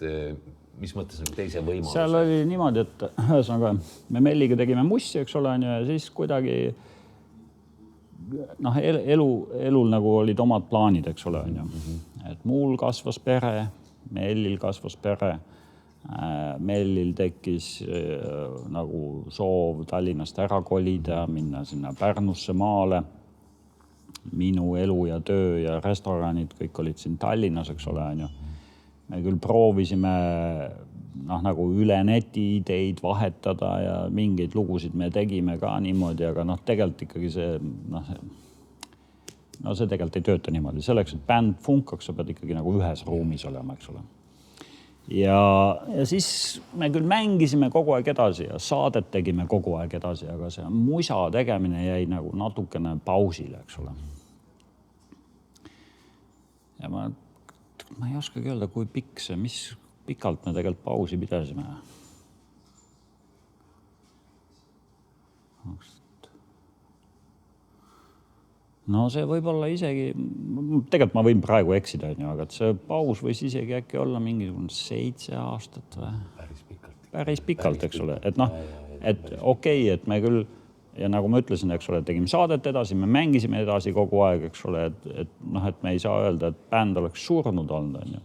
mis mõttes nagu teise võimaluse? Seal oli niimoodi, et ühesõnaga me Melliga tegime mussi, eks ole, ja siis kuidagi elul nagu olid omad plaanid, eks ole, et muul kasvas pere, Mellil kasvas pere, Mellil tekkis nagu soov Tallinnast ära kolida, minna sinna Pärnusse maale. Minu elu ja töö ja restoranid kõik olid siin Tallinnas, eks ole, Me küll proovisime nagu üle neti ideid vahetada ja mingeid lugusid me tegime ka niimoodi, aga tegelikult ikkagi see tegelikult ei tööta niimoodi. Selleks, et bänd funkaks, sa pead ikkagi nagu ühes ruumis olema, eks ole. Ja siis me küll mängisime kogu aeg edasi ja saadet tegime kogu aeg edasi, aga see musa tegemine jäi nagu natukene pausile, eks ole. Ja ma ei oskagi öelda, kui pikk see, mis pikalt me tegelikult pausi pidasime. See võib olla isegi, tegelikult ma võin praegu eksida, aga see paus võis isegi äkki olla mingisugune 7 aastat või? Päris pikalt, eks ole. Et okei, et me küll, ja nagu ma ütlesin, eks ole, tegime saadet edasi, me mängisime edasi kogu aeg, eks ole, et me ei saa öelda, et bänd oleks surnud olnud,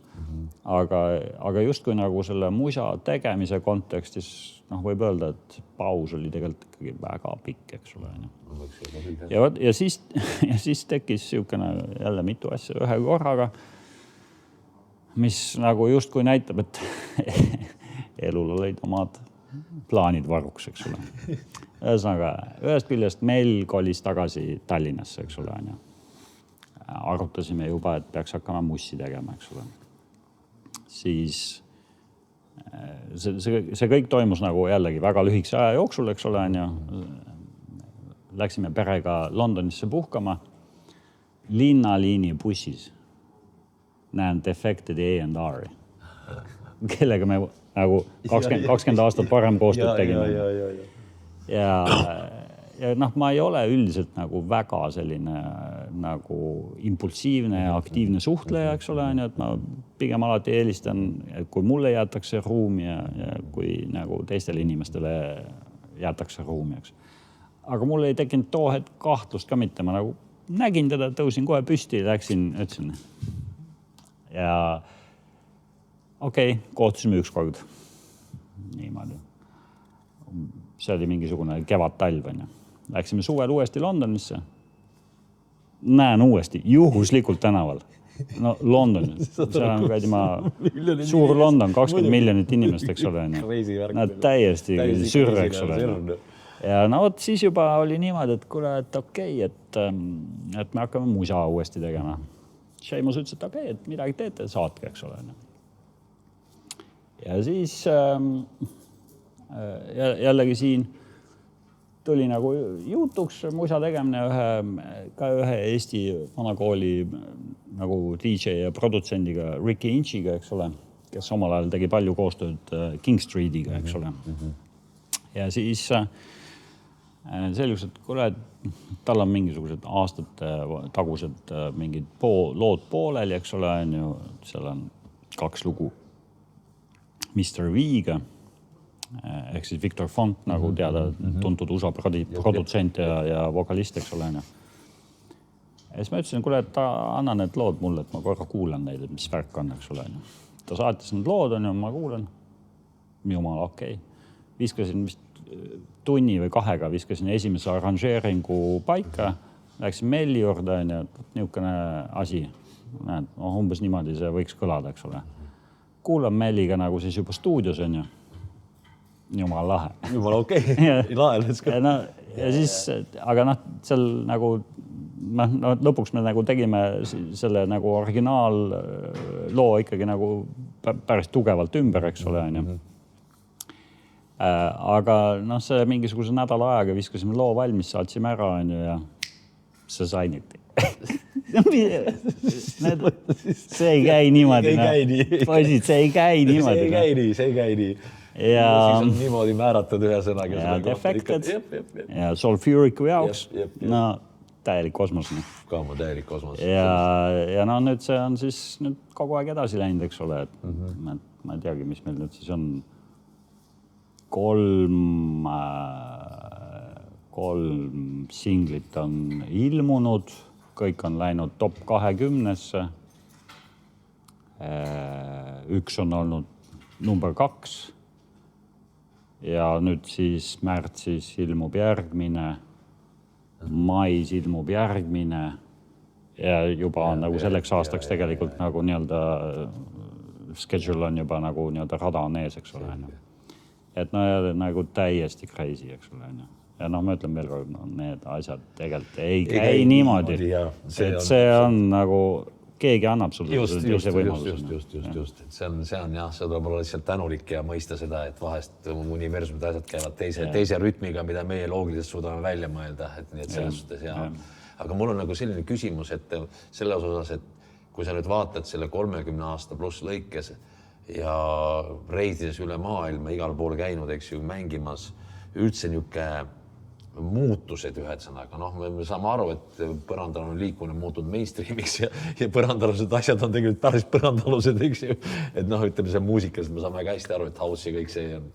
aga justkui nagu selle musa tegemise kontekstis võib öelda, et paus oli tegelikult ikkagi väga pikk, eks ole. Ja siis tekkis siukene jälle mitu asja ühe korraga, mis nagu justkui näitab, et elul olid omad plaanid varuks, eks ole. Ühesõnaga, ühest küljest meil kolis tagasi Tallinnasse, eks ole. arutasime juba, et peaks hakkama mussi tegema, eks ole. Siis see kõik toimus nagu jällegi väga lühikese aja jooksul, eks ole, on ju. Läksime perega Londonisse puhkama. Linnaliini bussis näen Defected A&R, kellega me nagu 20 aastat parem koostööd tegime. Ja noh, ma ei ole üldiselt nagu väga selline nagu impulsiivne ja aktiivne suhtleja, eks ole, et ma pigem alati eelistan, et kui mulle jäetakse ruumi ja kui nagu teistele inimestele jäetakse ruumi, eks. Aga mul ei tekkinud too hetk kahtlust ka mitte, ma nagu nägin teda, tõusin kohe püsti, läksin, ütlesin. Ja okei, kohtusime ükskord. Niimoodi. See oli mingisugune kevad-talv, on ju. Läksime suvel uuesti Londonisse. Näen uuesti, juhuslikult tänaval. No London, seal on käidima suur London, 20 miljonit inimest, eks ole. Nad täiesti sürre, eks ole. Ja no vot, siis juba oli niimoodi, et kuule, et okei, et me hakkame musa uuesti tegema. Seamus ütles, et okei, et midagi teete, saatke, eks ole. Ja siis jällegi siin tuli nagu jutuks musa tegemine ühe Eesti vanakooli nagu DJ ja produtsendiga Ricky Inchiga, eks ole, kes omal ajal tegi palju koostööd King Streetiga, eks ole. Ja siis selgus, et kuule, tal on mingisugused aastate tagused mingid lood pooleli, eks ole, on ju, seal on 2 lugu Mr. V-ga, ehk siis Victor Font, nagu teada tuntud USA produtsent ja vokalist, eks ole. Ja siis ma ütlesin, kuule, et anna need lood mulle, et ma korra kuulan neid, et mis värk on, eks ole. Ta saatis need lood, on ju, ma kuulan. Jumala, okei. Viskasin vist tunni või 2 viskasin esimese arranžeeringu paika, läksin Melli juurde, on ju, niisugune asi. Näed, umbes niimoodi see võiks kõlada, eks ole. Kuulan Melliga nagu siis juba stuudios, on ju. Jumala lahe. Jumala okei. Lahe, let's go. Ja siis, aga noh, seal nagu, lõpuks me nagu tegime selle nagu originaalloo ikkagi nagu päris tugevalt ümber, eks ole, on ju. Aga noh, see mingisuguse nädala ajaga viskasime loo valmis, saatsime ära, on ju, ja see sainiti. See ei käi niimoodi. Poisid, see ei käi niimoodi. See ei käi nii. Ja siis on niimoodi määratud ühe sõnaga. Ja Defected ja Sulfuricu jaoks. No, täielik kosmos. Ka mu täielik kosmos. Ja no nüüd see on siis nüüd kogu aeg edasi läinud, eks ole. Ma ei teagi, mis meil nüüd siis on 3 singlit on ilmunud, kõik on läinud top 20-sse. Üks on olnud number 2. Ja nüüd siis märtsis ilmub järgmine, mais ilmub järgmine ja juba on nagu selleks aastaks tegelikult nagu nii-öelda schedule on juba nagu nii-öelda rada on ees, eks ole. Et no nagu täiesti crazy, eks ole. Ja noh, ma ütlen veel kord, need asjad tegelikult ei käi niimoodi. Et see on nagu keegi annab sulle see võimalus. Just. See on jah, see tuleb olla lihtsalt tänulik ja mõista seda, et vahest universumid asjad käivad teise rütmiga, mida meie loogiliselt suudame välja mõelda. Nii et selles suhtes ja. Aga mul on nagu selline küsimus, et selles osas, et kui sa nüüd vaatad selle 30 aasta pluss lõikes ja reisides üle maailma, igal pool käinud, eks ju, mängimas üldse niuke muutused ühesõnaga. Noh, me saame aru, et põrandal on liikumine muutunud mainstreamiks ja põrandalused asjad on tegelikult päris põrandalused, eks ju. Et noh, ütleme see muusikas, me saame väga hästi aru, et house ja kõik see on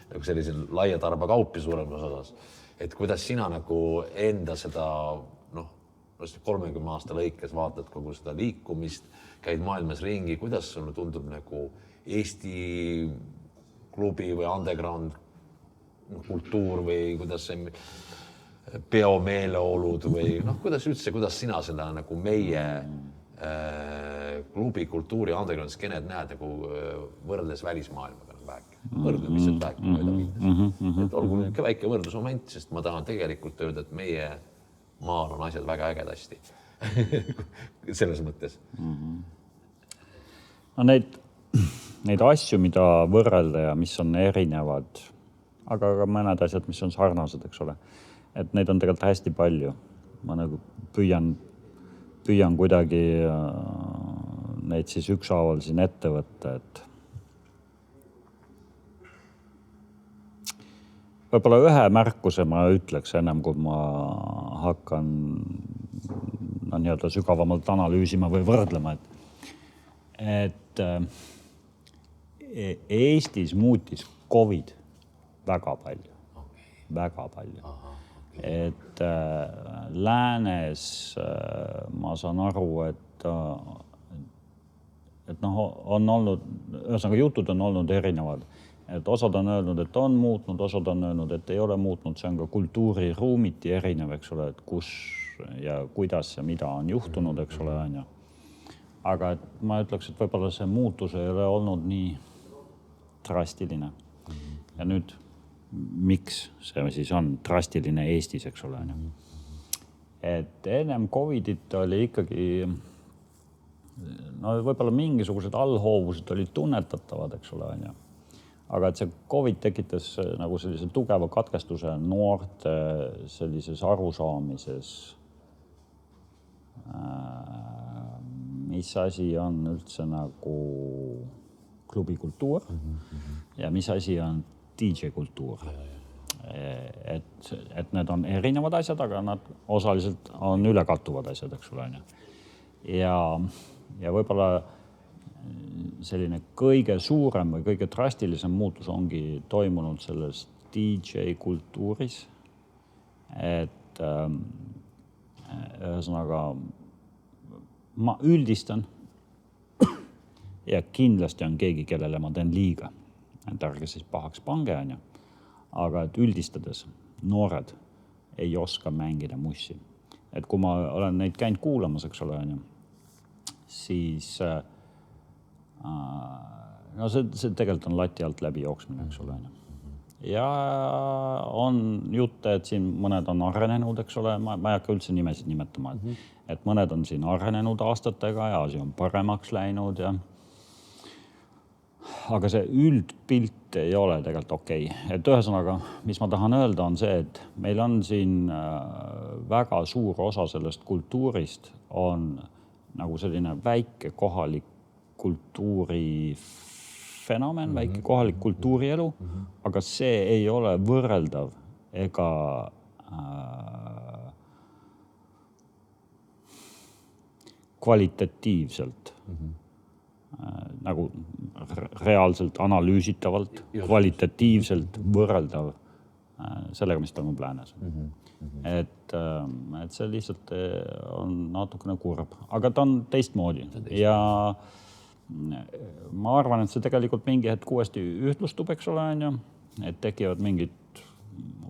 nagu sellise laia tarba kaupi suuremas osas. Et kuidas sina nagu enda seda, noh, 30 aasta lõikes vaatad kogu seda liikumist, käid maailmas ringi, kuidas sulle tundub nagu Eesti klubi või underground kultuur või kuidas see peomeeleolud või noh, kuidas sina seda nagu meie klubi kultuuri underground skeened näed nagu võrdes välismaailmaga võrdlemist väike. Et olgu väike võrdlusmoment, sest ma tahan tegelikult öelda, et meie maal on asjad väga ägedasti. selles mõttes. No neid asju, mida võrrelda ja mis on erinevad, aga ka mõned asjad, mis on sarnased, eks ole. Et neid on tegelikult hästi palju. Ma nagu püüan kuidagi neid siis ükshaaval siin ette võtta, et võib-olla ühe märkuse ma ütleks ennem, kui ma hakkan nii-öelda sügavamalt analüüsima või võrdlema, et Eestis muutis COVID väga palju. Et läänes ma saan aru, et on olnud, ühesõnaga jutud on olnud erinevad. Et osad on öelnud, et on muutnud, osad on öelnud, et ei ole muutnud, see on ka kultuuriruumiti erinev, eks ole, et kus ja kuidas ja mida on juhtunud, eks ole, on ju. Aga et ma ütleks, et võib-olla see muutus ei ole olnud nii drastiline. Ja nüüd, miks see siis on drastiline Eestis, eks ole, on ju. Et ennem COVIDit oli ikkagi, no võib-olla mingisugused allhoovused olid tunnetatavad, eks ole, on ju. Aga et see COVID tekitas nagu sellise tugeva katkestuse noorte sellises arusaamises, mis asi on üldse nagu klubikultuur ja mis asi on DJ-kultuur. Et need on erinevad asjad, aga nad osaliselt on ülekattuvad asjad, eks ole. Ja võib-olla selline kõige suurem või kõige drastilisem muutus ongi toimunud selles DJ-kultuuris. Et ühesõnaga ma üldistan ja kindlasti on keegi, kellele ma teen liiga. Et ärge siis pahaks pange, on ju. Aga et üldistades noored ei oska mängida mussi. Et kui ma olen neid käinud kuulamas, eks ole, on ju, siis no see tegelikult on lati alt läbi jooksmine, eks ole. Ja on jutte, et siin mõned on arenenud, eks ole, ma ei hakka üldse nimesid nimetama, et mõned on siin arenenud aastatega ja asi on paremaks läinud ja aga see üldpilt ei ole tegelikult okei. Et ühesõnaga, mis ma tahan öelda, on see, et meil on siin väga suur osa sellest kultuurist on nagu selline väike kohalik kultuuri fenomen, väike kohalik kultuurielu, aga see ei ole võrreldav ega kvalitatiivselt nagu reaalselt analüüsitavalt, kvalitatiivselt võrreldav sellega, mis toimub läänes. Et see lihtsalt on natukene kurb, aga ta on teistmoodi ja ma arvan, et see tegelikult mingi hetk uuesti ühtlustub, eks ole, on ju, et tekivad mingid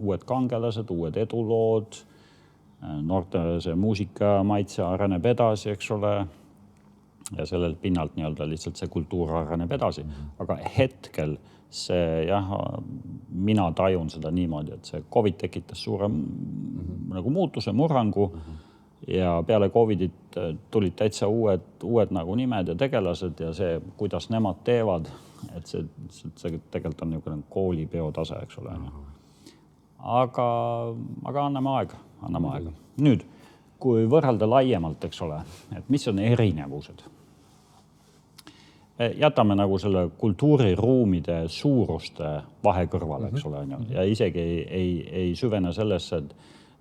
uued kangelased, uued edulood, noorte see muusika maitse areneb edasi, eks ole, ja sellelt pinnalt nii-öelda lihtsalt see kultuur areneb edasi. Aga hetkel see, jah, mina tajun seda niimoodi, et see COVID tekitas suure nagu muutuse, murrangu ja peale COVIDit tulid täitsa uued nagu nimed ja tegelased ja see, kuidas nemad teevad, et see tegelikult on niisugune koolipeo tase, eks ole. Aga anname aega. Nüüd, kui võrrelda laiemalt, eks ole, et mis on erinevused? Jätame nagu selle kultuuriruumide suuruste vahe kõrvale, eks ole, ja isegi ei süvene sellesse,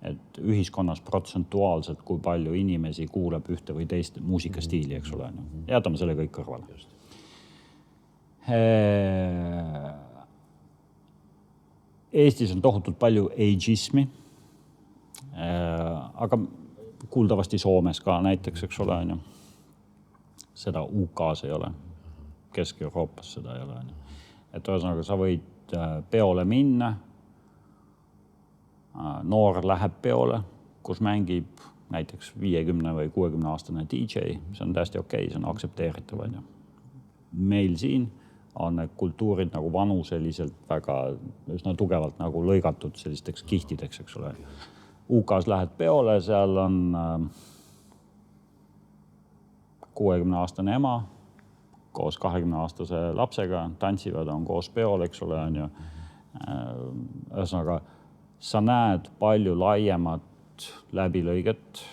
et ühiskonnas protsentuaalselt, kui palju inimesi kuuleb ühte või teist muusikastiili, eks ole. Jätame selle kõik kõrvale. Eestis on tohutult palju ageismi, aga kuuldavasti Soomes ka näiteks, eks ole. Seda UK-s ei ole, Kesk-Euroopas seda ei ole. Et ühesõnaga, sa võid peole minna, noor läheb peole, kus mängib näiteks 50 või 60 aastane DJ, see on täiesti okei, see on aksepteeritav. Meil siin on need kultuurid nagu vanuseliselt väga üsna tugevalt nagu lõigatud sellisteks kihtideks, eks ole. UK-s lähed peole, seal on 60-aastane ema koos 20-aastase lapsega tantsivad, on koos peol, eks ole, on ju. Ühesõnaga, sa näed palju laiemat läbilõiget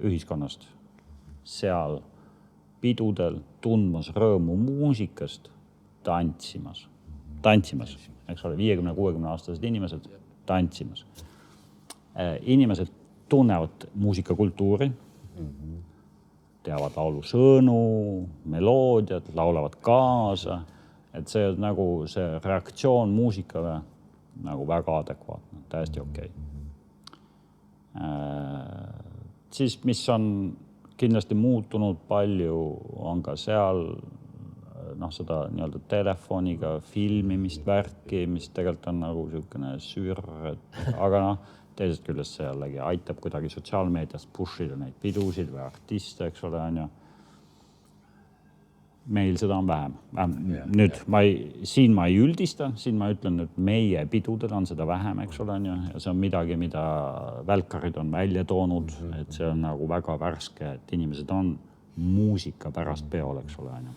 ühiskonnast. Seal pidudel tundmas rõõmu muusikast, tantsimas, eks ole, 50-60-aastased inimesed tantsimas. Inimesed tunnevad muusikakultuuri, teavad laulu sõnu, meloodiad, laulavad kaasa, et see nagu see reaktsioon muusikale nagu väga adekvaatne, täiesti okei. Siis, mis on kindlasti muutunud palju, on ka seal seda nii-öelda telefoniga filmimist, värki, mis tegelikult on nagu niisugune sür, aga teisest küljest see jällegi aitab kuidagi sotsiaalmeediast pushida neid pidusid või artiste, eks ole, on ju. Meil seda on vähem. Nüüd siin ma ei üldista, siin ma ütlen, et meie pidudel on seda vähem, eks ole, on ju, ja see on midagi, mida välkarid on välja toonud, et see on nagu väga värske, et inimesed on muusika pärast peol, eks ole, on ju.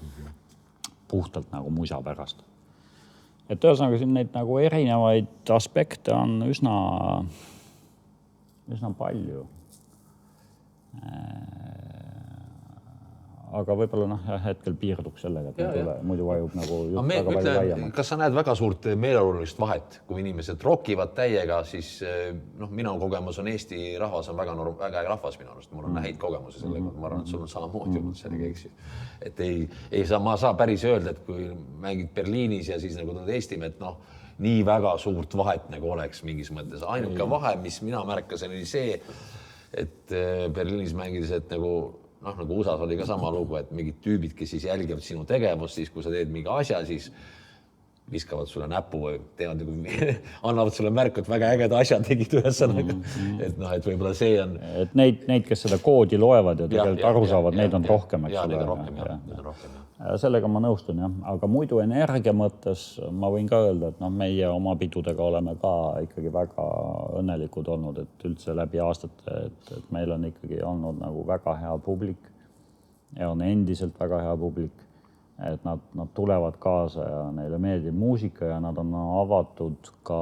Puhtalt nagu musa pärast. Et ühesõnaga siin neid nagu erinevaid aspekte on üsna palju. Aga võib-olla hetkel piirdub sellega, et muidu vajub nagu jutt väga palju laiemalt. Kas sa näed väga suurt meeleolulist vahet, kui inimesed rockivad täiega, siis minu kogemus on Eesti rahvas on väga rahvas minu arust. Mul on häid kogemusi sellega, ma arvan, et sul on samamoodi olnud sellega, eks ju. Et ma saa päris öelda, et kui mängid Berliinis ja siis nagu tulnud Eestimaa, et nii väga suurt vahet nagu oleks mingis mõttes. Ainuke vahe, mis mina märkasin, oli see, et Berliinis mängides, et nagu USAs oli ka sama lugu, et mingid tüübid, kes siis jälgivad sinu tegevust, siis kui sa teed mingi asja, siis viskavad sulle näpu või teevad annavad sulle märku, et väga ägeda asja tegid ühesõnaga. Et võib-olla see on... Et neid, kes seda koodi loevad ja tegelikult aru saavad, neid on rohkem, eks ole. Neid on rohkem. Sellega ma nõustun, jah. Aga muidu energia mõttes ma võin ka öelda, et meie oma pidudega oleme ka ikkagi väga õnnelikud olnud, et üldse läbi aastate, et meil on ikkagi olnud nagu väga hea publik ja on endiselt väga hea publik. Et nad tulevad kaasa ja neile meeldib muusika ja nad on avatud ka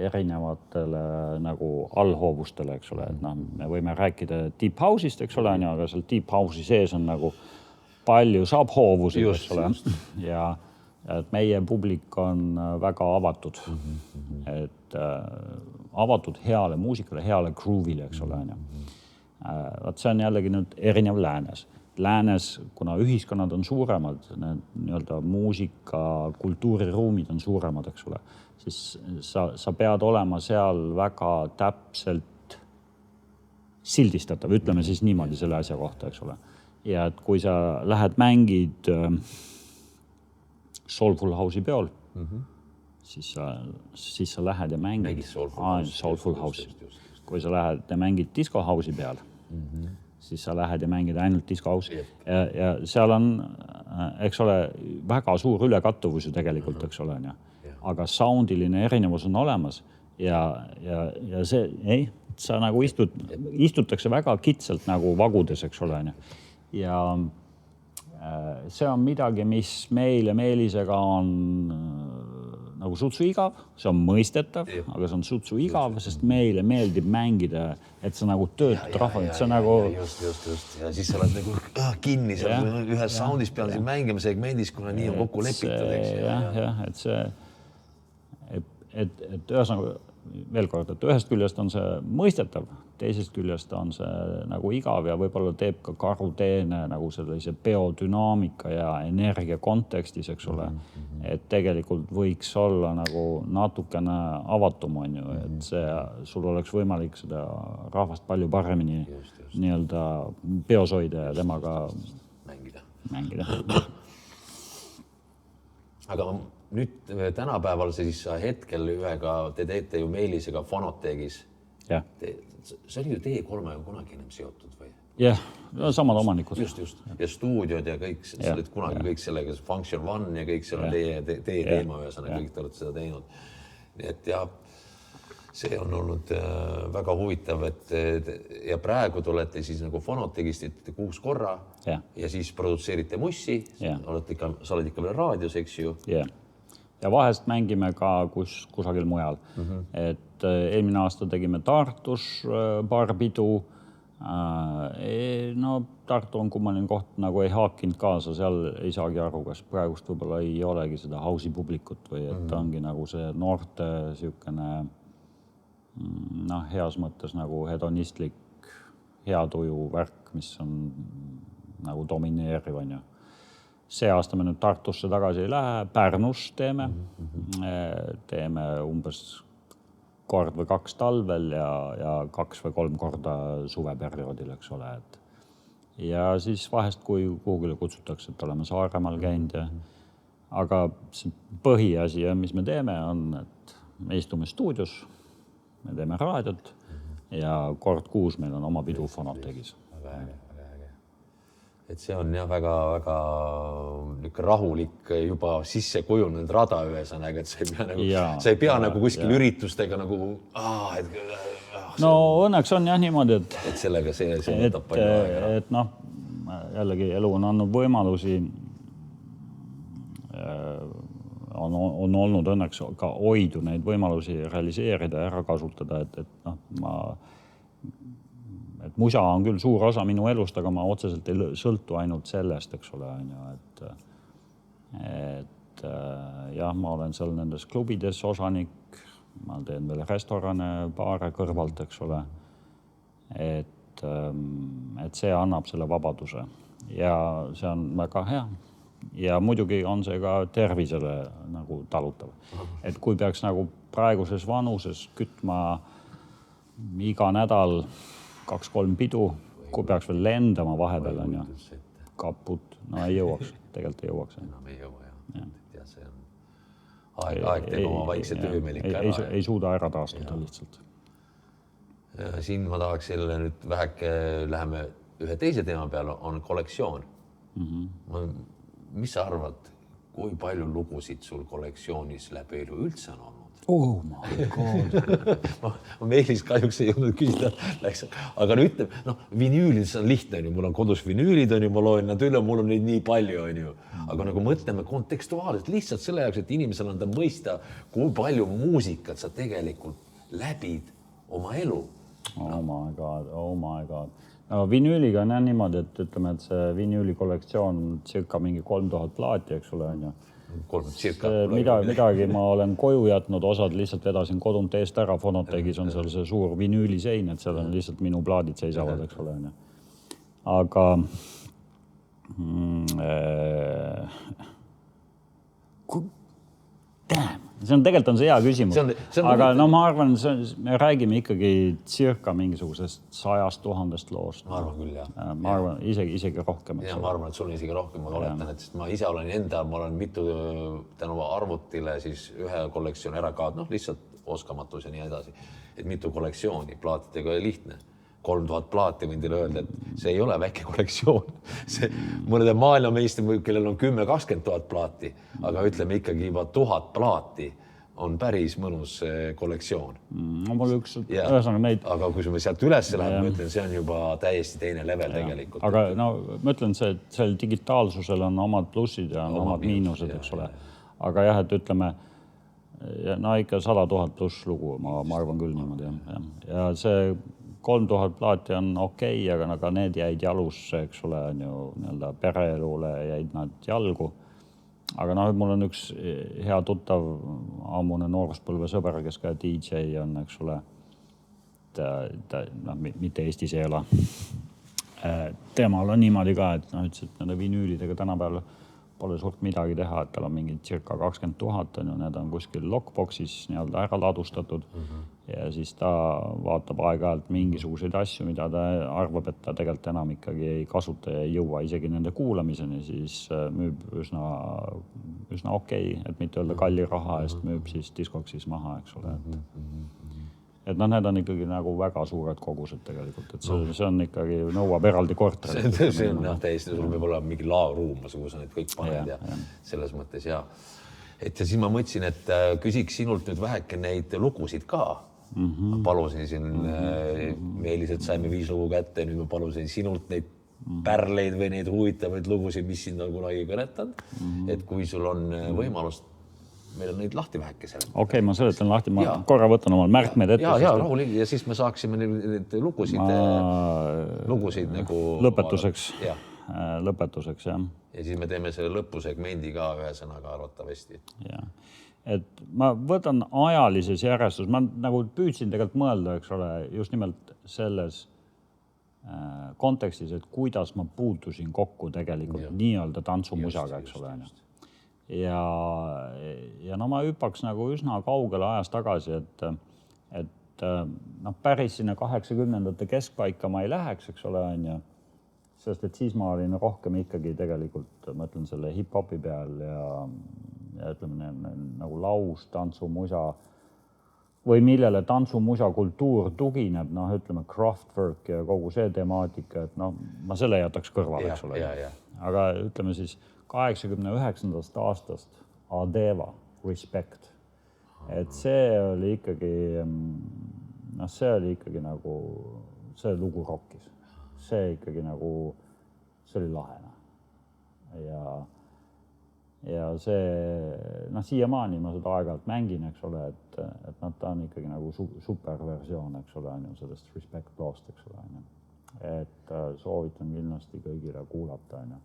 erinevatele nagu allhoovustele, eks ole. Et me võime rääkida deep house'ist, eks ole, aga seal deep house'i sees on nagu palju saab hoovusid, eks ole. Ja et meie publik on väga avatud. Et avatud heale muusikale, heale groovile, eks ole. See on jällegi nüüd erinev läänes. Läänes, kuna ühiskonnad on suuremad, need muusika, kultuuriruumid on suuremad, eks ole, siis sa pead olema seal väga täpselt sildistatav, ütleme siis niimoodi selle asja kohta, eks ole. Ja et kui sa lähed mängid Soulful House'i peol, siis sa lähed ja mängid Soulful House'i. Kui sa lähed ja mängid Disco House'i peal, siis sa lähed ja mängid ainult Disco House'i. Ja seal on, eks ole, väga suur ülekattuvus ju tegelikult, eks ole. Aga soundiline erinevus on olemas ja see, sa nagu istutakse väga kitsalt nagu vagudes, eks ole. Ja see on midagi, mis meile Meelisega on nagu sutsu igav, see on mõistetav, aga see on sutsu igav, sest meile meeldib mängida, et sa nagu töötad rahva, et sa nagu... Just. Ja siis sa oled nagu kinni seal ühes soundis peal siin mängima segmendis, kuna nii on kokku lepitud, eks. Jah, et see... Et ühesõnaga, veel kord, et ühest küljest on see mõistetav, teisest küljest on see nagu igav ja võib-olla teeb ka karuteene nagu sellise biodünaamika ja energia kontekstis, eks ole. Et tegelikult võiks olla nagu natukene avatum, on ju, et see, sul oleks võimalik seda rahvast palju paremini nii-öelda peos hoida ja temaga mängida. Aga nüüd tänapäeval siis hetkel te teete ju Meelisega Fonoteegis. Jah. See oli ju T3 on kunagi ennem seotud või? Jah, samad omanikud. Just. Ja stuudiod ja kõik, sa olid kunagi kõik sellega, Function One ja kõik seal on teie teema ühesõnaga, kõik te olete seda teinud. Nii et jah, see on olnud väga huvitav, et ja praegu te olete siis nagu fonotegist 6 korra ja siis produtseerite mussi, sa oled ikka veel raadios, eks ju? Ja vahest mängime ka kusagil mujal. Et eelmine aasta tegime Tartus paar pidu. No Tartu on kummaline koht, nagu ei haakinud kaasa, seal ei saagi aru, kas praegust võib-olla ei olegi seda hausi publikut või et ongi nagu see noorte siukene heas mõttes nagu hedonistlik hea tuju värk, mis on nagu domineeriv, on ju. See aasta me nüüd Tartusse tagasi ei lähe, Pärnus teeme umbes kord või 2 talvel ja 2 või 3 korda suveperioodil, eks ole. Ja siis vahest, kui kuhugile kutsutakse, et oleme Saaremaal käinud. Aga see põhiasi, mis me teeme, on, et me istume stuudios, me teeme raadiot ja kord kuus meil on oma pidu fonotegis. Et see on jah väga rahulik juba sisse kujunenud rada ühesõnaga, et sa ei pea nagu kuskil üritustega nagu no õnneks on jah niimoodi, et sellega see võtab palju aega. Et noh, jällegi elu on andnud võimalusi, on olnud õnneks ka hoidu neid võimalusi realiseerida ja ära kasutada, et musa on küll suur osa minu elust, aga ma otseselt ei sõltu ainult sellest, eks ole, et jah, ma olen seal nendes klubides osanik, ma teen veel restorane, baare kõrvalt, eks ole, et see annab selle vabaduse ja see on väga hea ja muidugi on see ka tervisele nagu talutav, et kui peaks nagu praeguses vanuses kütma iga nädal 2-3 pidu, kui peaks veel lendama vahepeal, on ju, kaput, no ei jõuaks, tegelikult ei jõuaks. Enam ei jõua, jah. See on aeg teeb oma vaikse töö meil ikka ära. Ei suuda ära taastuda lihtsalt. Siin ma tahaks selle nüüd väheke, läheme ühe teise teema peale, on kollektsioon. Mis sa arvad, kui palju lugusid sul kollektsioonis läbi elu üldse on olnud? Oh my God. Ma meilis kahjuks ei jõudnud küsida, aga nüüd ütleme, vinüülides on lihtne, mul on kodus vinüülid, ma loen nad üle, mul on neid nii palju, aga nagu mõtleme kontekstuaalselt lihtsalt selle jaoks, et inimesel anda mõista, kui palju muusikat sa tegelikult läbid oma elu. Oh my God. No, vinüüliga on jah niimoodi, et ütleme, et see vinüüli kollektsioon on circa mingi 3000 plaati, eks ole, on ju. Midagi ma olen koju jätnud, osad lihtsalt vedasin kodunt eest ära, fonotegis on seal see suur vinüülisein, et seal on lihtsalt minu plaadid seisavad, eks ole. Aga see on tegelikult see hea küsimus, aga no ma arvan, me räägime ikkagi circa mingisugusest 100 000 loost. Ma arvan küll, jah. Ma arvan isegi rohkem. Ja ma arvan, et sul on isegi rohkem, ma oletan, et ma ise olen ma olen mitu tänu arvutile siis ühe kollektsioon ära kaad, lihtsalt oskamatus ja nii edasi, et mitu kollektsiooni, plaatidega oli lihtne. 3000 plaati võin teile öelda, et see ei ole väike kollektsioon. Mõnede maailmameistri, kellel on 10-20 000 plaati, aga ütleme ikkagi juba 1000 plaati on päris mõnus kollektsioon. Mul üks ühesõnaga neid... Aga kui me sealt üles läheme, ma ütlen, see on juba täiesti teine level tegelikult. Aga no, ma ütlen, et seal digitaalsusel on omad plussid ja omad miinused, eks ole. Aga jah, et ütleme, ikka 100 000 pluss lugu, ma arvan küll niimoodi. Ja see 3000 plaati on okei, aga need jäid jalusse, eks ole, on ju nii-öelda pereelule jäid nad jalgu. Aga mul on üks hea tuttav ammune nooruspõlve sõber, kes ka DJ on, eks ole. Mitte Eestis ei ole. Temal on niimoodi ka, et ütles, et nende vinüülidega tänapäeval pole suurt midagi teha, et tal on mingi circa 20 000, need on kuskil lockboxis nii-öelda ära ladustatud ja siis ta vaatab aeg-ajalt mingisuguseid asju, mida ta arvab, et ta tegelikult enam ikkagi ei kasuta ja ei jõua isegi nende kuulamiseni, siis müüb üsna okei, et mitte öelda kalli raha eest, müüb siis diskoksis maha, eks ole. Et need on ikkagi nagu väga suured kogused tegelikult, et see on ikkagi nõuab eraldi korteri. See on täiesti, sul võib olla mingi laoruum, kus sa need kõik paned ja selles mõttes ja. Et ja siis ma mõtlesin, et küsiks sinult nüüd väheke neid lugusid ka, ma palusin siin Meeliselt saime 5 lugu kätte, nüüd ma palusin sinult neid pärleid või neid huvitavaid lugusid, mis sind on kunagi kõnetanud. Et kui sul on võimalust, meil on neid lahti väheke seal. Okei, ma seletan lahti, ma korra võtan omal märkmed ette. Ja rahulik ja siis me saaksime neid lugusid nagu... Lõpetuseks, jah. Ja siis me teeme selle lõpusegmendi ka ühe sõnaga arvatavasti. Jah. Et ma võtan ajalises järjestus, ma nagu püüdsin tegelikult mõelda, eks ole, just nimelt selles kontekstis, et kuidas ma puutusin kokku tegelikult nii-öelda tantsumusaga, eks ole. Ja no ma hüppaks nagu üsna kaugele ajas tagasi, et päris sinna 80ndate keskpaika ma ei läheks, eks ole, on ju. Sest et siis ma olin rohkem ikkagi tegelikult, ma ütlen selle hip-hopi peal ja ütleme nagu laus, tantsumusa või millele tantsumusa kultuur tugineb, ütleme Kraftwerk ja kogu see temaatika, et ma selle jätaks kõrvale, eks ole. Aga ütleme siis 89. aastast Adeva, Respect. Et see oli ikkagi nagu, see lugu rockis. See ikkagi nagu, see oli lahena. Ja see, siiamaani ma seda aeg-ajalt mängin, eks ole, et ta on ikkagi nagu superversioon, eks ole, sellest Respect loost, eks ole. Et soovitan kindlasti kõigile kuulata, on ju.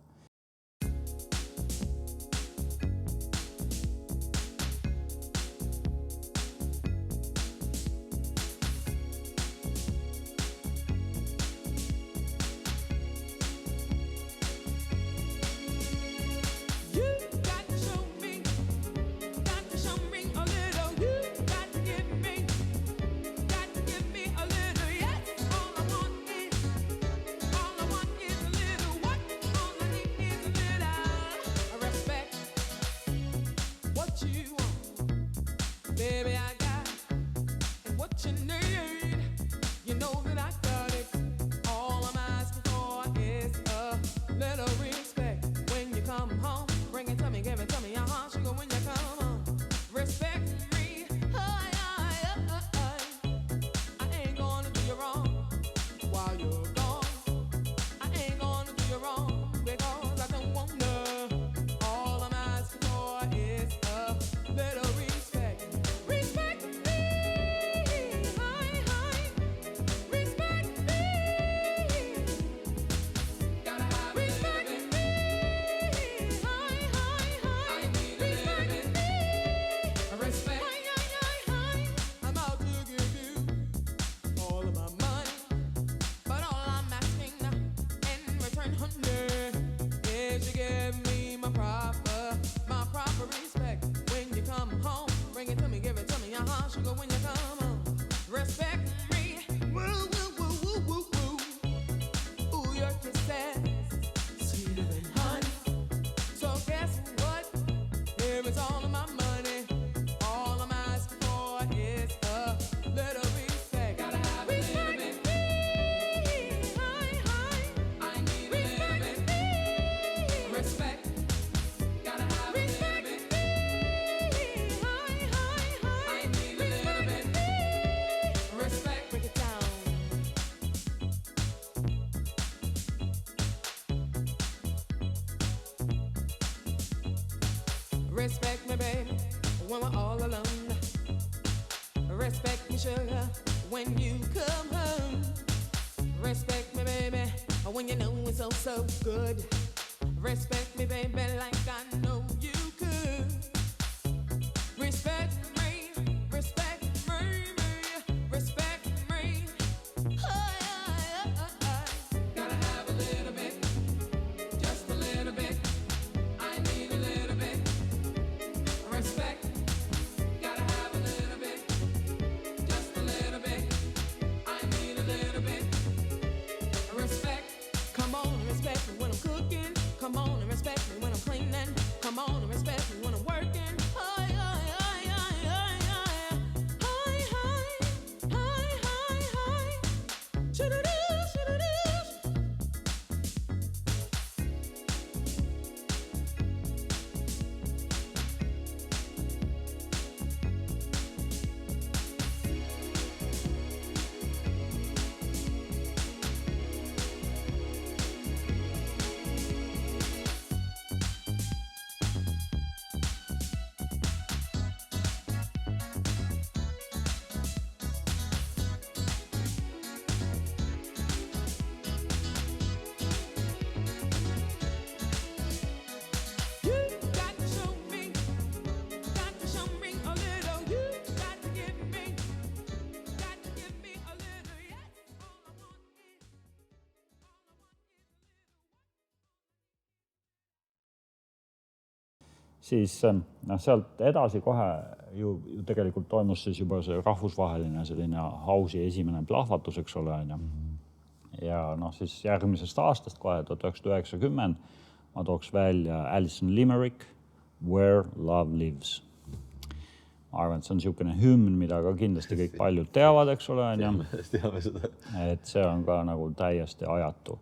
Respect me, baby, when we're all alone. Respect me, sugar, when you come home. Respect me, baby, when you know it's all so good. Respect me, baby, like I know you could. Respect me, respect me, respect me. Gotta have a little bit, just a little bit. I need a little bit. Respect, gotta have a little bit, just a little bit. I need a little bit. Respect, come on and respect me when I'm cooking. Come on and respect me when I'm cleaning. Come on and respect me when I'm working. siis sealt edasi kohe ju tegelikult toimus siis juba see rahvusvaheline selline house'i esimene plahvatus, eks ole, ja siis järgmisest aastast kohe 1990 ma tooks välja Alison Limerick, Where Love Lives. Ma arvan, et see on niisugune hümn, mida ka kindlasti kõik paljud teavad, eks ole, Teame seda. et see on ka nagu täiesti ajatu.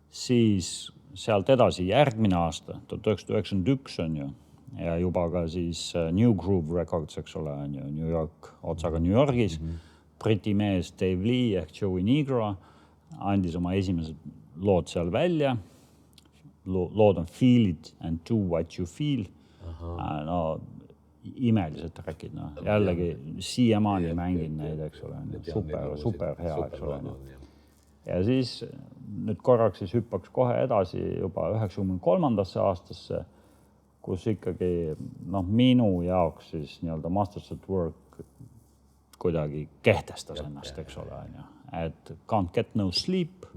Siis sealt edasi järgmine aasta, 1991 on ju, ja juba ka siis New Groove Records, eks ole, on ju, New York, otsaga New Yorgis, Briti mees Dave Lee ehk Joey Negro andis oma esimesed lood seal välja. Lood on Feel It and Do What You Feel. No, imelised trackid, no. Jällegi siiamaani mängin neid, eks ole, super hea, eks ole. Ja siis nüüd korraks siis hüppaks kohe edasi juba 93. aastasse, kus ikkagi minu jaoks siis nii-öelda Masters at Work kuidagi kehtestas ennast, eks ole, et Can't Get No Sleep.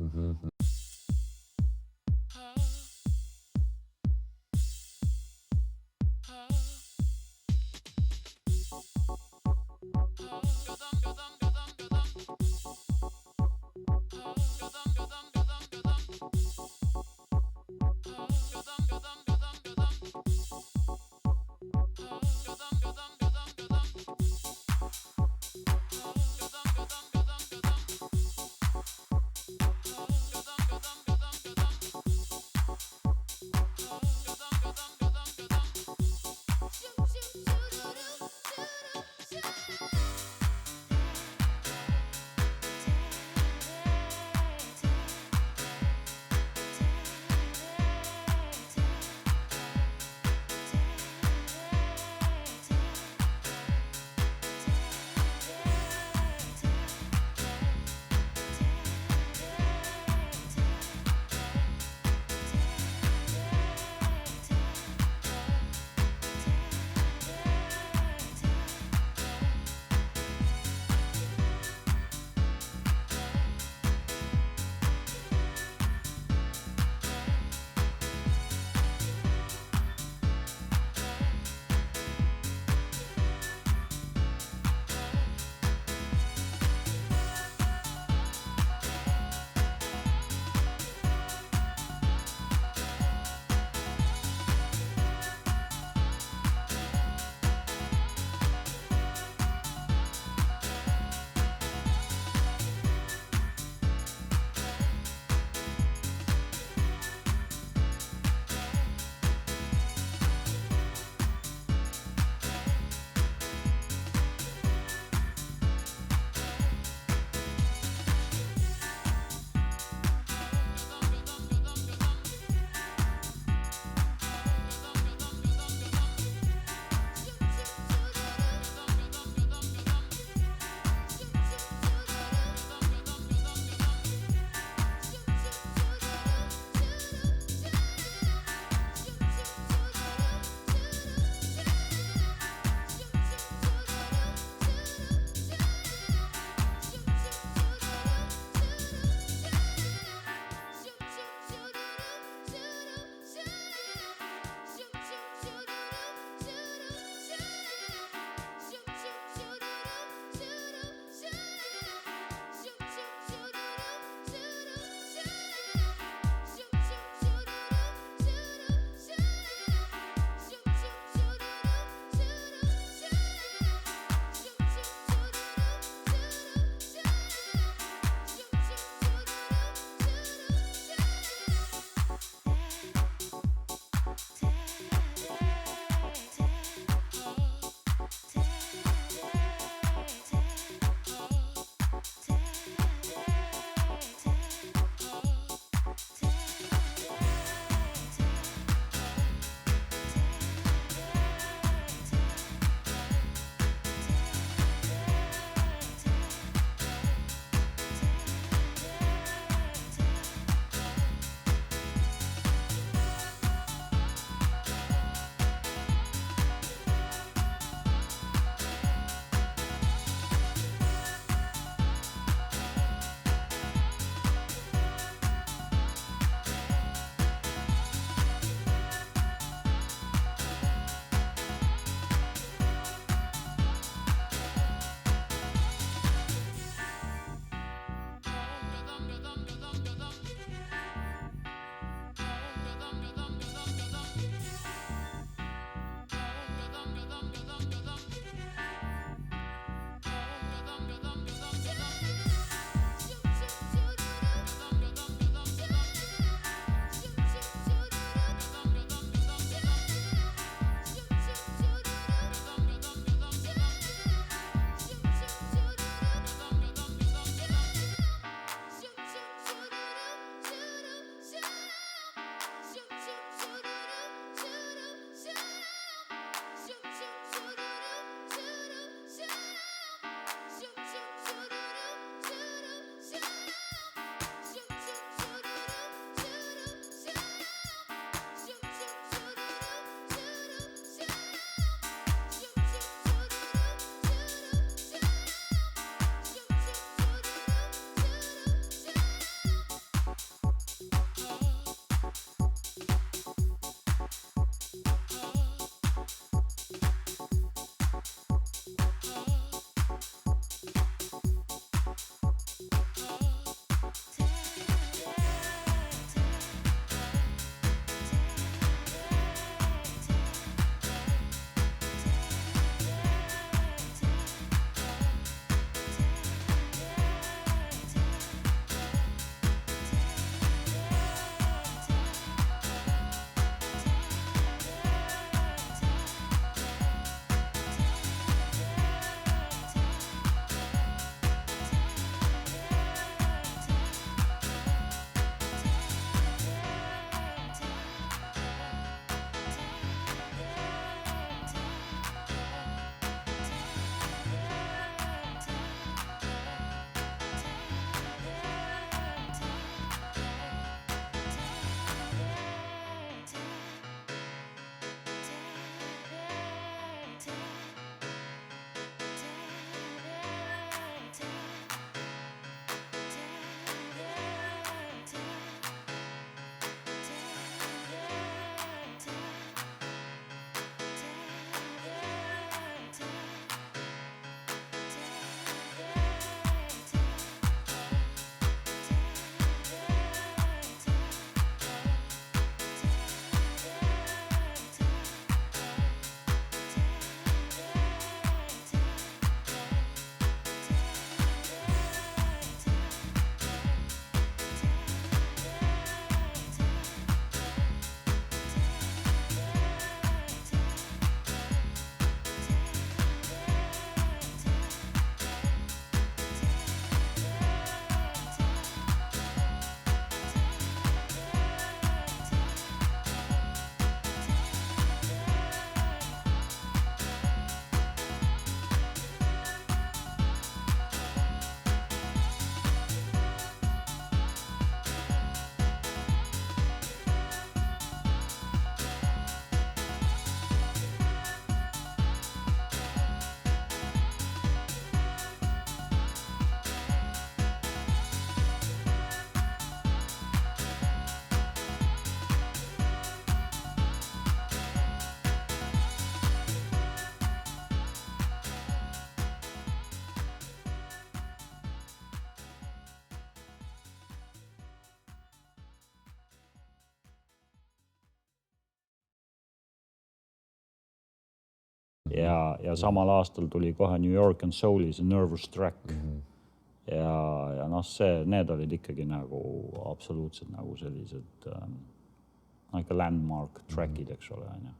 ja samal aastal tuli kohe New York and Soul'i see Nervous Track. Ja noh, need olid ikkagi nagu absoluutselt nagu sellised ikka landmark trackid, eks ole, on ju.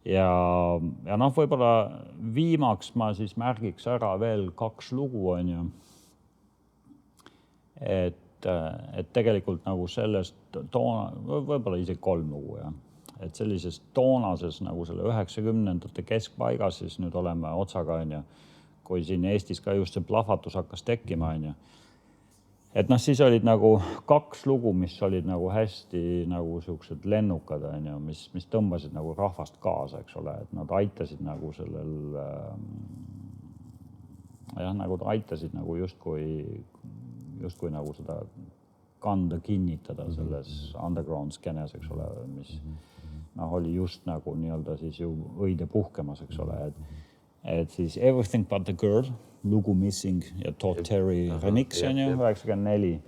ja noh, võib-olla viimaks ma siis märgiks ära veel 2 lugu, on ju. Et tegelikult nagu sellest toona, võib-olla isegi 3 lugu, jah. Et sellises toonases nagu selle 90ndate keskpaigas siis nüüd oleme otsaga, on ju, kui siin Eestis ka just see plahvatus hakkas tekkima, on ju. Et noh, siis olid nagu 2 lugu, mis olid nagu hästi nagu siuksed lennukad, on ju, mis tõmbasid nagu rahvast kaasa, eks ole, et nad aitasid nagu sellel nagu aitasid nagu justkui nagu seda kanda kinnitada selles underground skenes, eks ole, mis oli just nagu nii-öelda siis ju õide puhkemas, eks ole, et siis Everything But The Girl, lugu Missing ja Todd Terry remix on ju, 94.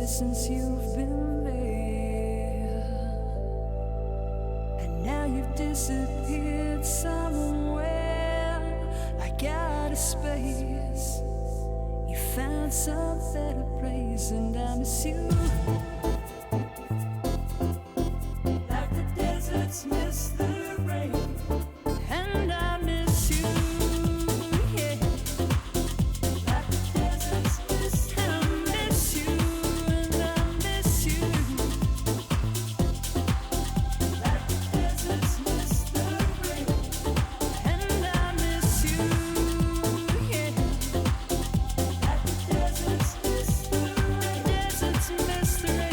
Since you've been there, and now you've disappeared somewhere like out of space. You found some better place, and I miss you like the deserts miss the rain, and I miss you. Miss the rain.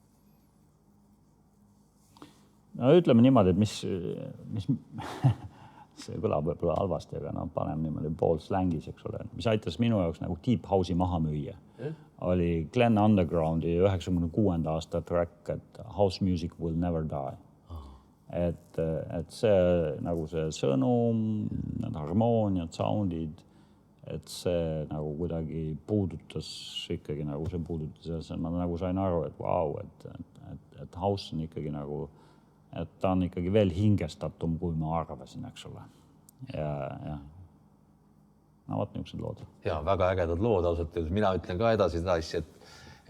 no ütleme niimoodi, et mis see kõlab võib-olla halvasti, aga no paneme niimoodi pool slängis, eks ole, mis aitas minu jaoks nagu Deep House'i maha müüa. Oli Glen Undergroundi 96. aasta track, et House Music Will Never Die. Et see nagu see sõnum, need harmooniad, soundid, et see nagu kuidagi puudutas ikkagi nagu see puudutas ja ma nagu sain aru, et vau, et house on ikkagi nagu, et ta on ikkagi veel hingestatum, kui ma arvasin, eks ole. Ja no võt niisugused lood. Ja väga ägedad lood ausalt. Mina ütlen ka edasi seda asja,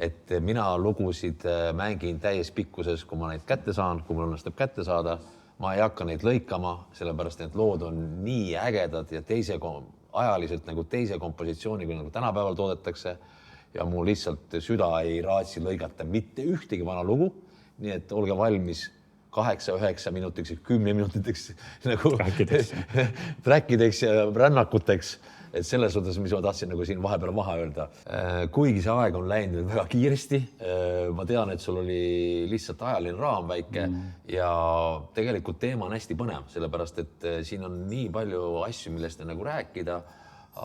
et mina lugusid mängin täies pikkuses, kui ma neid kätte saan, kui mul õnnestub kätte saada. Ma ei hakka neid lõikama, sellepärast et lood on nii ägedad ja ajaliselt nagu teise kompositsiooni, kui nagu tänapäeval toodetakse ja mul lihtsalt süda ei raatsi lõigata mitte ühtegi vana lugu, nii et olge valmis 8-9 minutiks, 10 minutiteks nagu trackideks ja rännakuteks, et selles suhtes, mis ma tahtsin nagu siin vahepeal maha öelda. Kuigi see aeg on läinud väga kiiresti, ma tean, et sul oli lihtsalt ajaline raam väike ja tegelikult teema on hästi põnev, sellepärast, et siin on nii palju asju, millest nagu rääkida,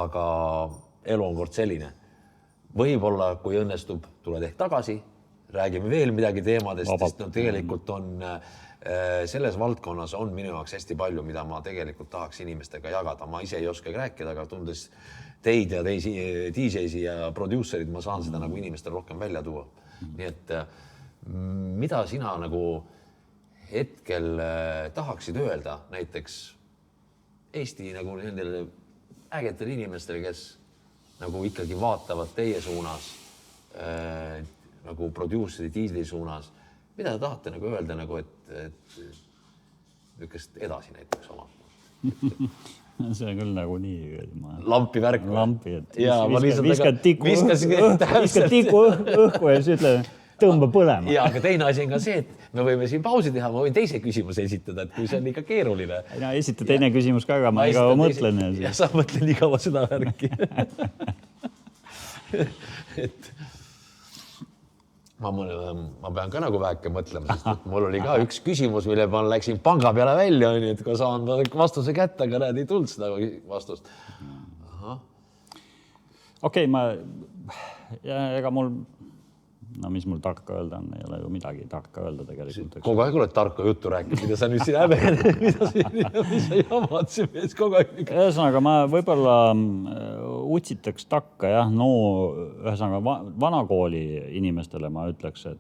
aga elu on kord selline. Võib-olla, kui õnnestub, tuled ehk tagasi, räägime veel midagi teemadest, sest no tegelikult on selles valdkonnas on minu jaoks hästi palju, mida ma tegelikult tahaks inimestega jagada. Ma ise ei oska rääkida, aga tundes teid ja teisi DJ'si ja producerid, ma saan seda nagu inimestel rohkem välja tuua. Nii et mida sina nagu hetkel tahaksid öelda näiteks Eesti nagu nendele ägetele inimestele, kes nagu ikkagi vaatavad teie suunas, nagu producer'i DJ suunas, mida te tahate nagu öelda, nagu, et niisugust edasi näiteks oma? See on küll nagu nii. Lampi värk. Lampi, et viskad tiku õhku ja siis ütle, tõmba põlema. Ja, aga teine asi on ka see, et me võime siin pausi teha, ma võin teise küsimuse esitada, et kui see on ikka keeruline. No, esita teine küsimus ka, aga ma igav mõtlen. Ja sa mõtlen igav seda värki. Et ma pean ka nagu väike mõtlema, sest mul oli ka üks küsimus, mille ma läksin panga peale välja, et kui saan vastuse kätte, aga näed, ei tulnud seda vastust. Okei, ega mul, no mis mul tarka öelda on, ei ole ju midagi tarka öelda tegelikult. Kogu aeg oled tarka juttu rääkinud, mida sa nüüd siin mis sa jamad siin mees kogu aeg. Ühesõnaga, ma võib-olla utsitaks takka, jah, no ühesõnaga vanakooli inimestele ma ütleks, et